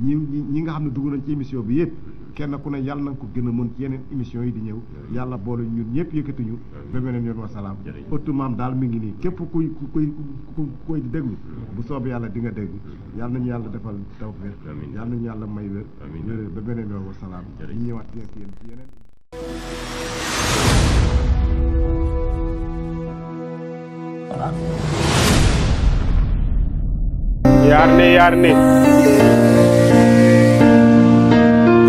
ñi nga xam ne dugg nañ ci émission bi yëpp kenn ku ne yàlla na nga ko gën a mën ci yeneen émission yi di ñëw yàlla boole ñun ñëpp yëkkatiñu ba beneen yoon wa salaam Ëttu Maam daal mi ngi nii képp koy déglu bu soobee yàlla di nga dégg yàlla nañu yàlla defal tawfeex yàlla nañu yàlla may wér ba beneen yoon wa salaam ñu ñëwaat ci yéen ci yeneen yarne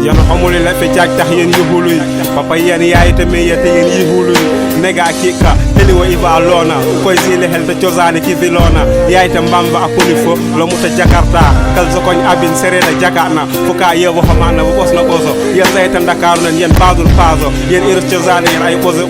yan xamuli la fi caag tax yéen yihuluy papa yéen yaay tamit yete yéen yihuluy nega kika teliwo iba lona koy sile helta cosani kibilona yayta mbamba apolifo lo muta jakarta kal zokoñ abin serena jagana fuka yewo hamana bo bosna boso yen sayta dakar nan yen badul pazo yen ir cosani yen ay bozo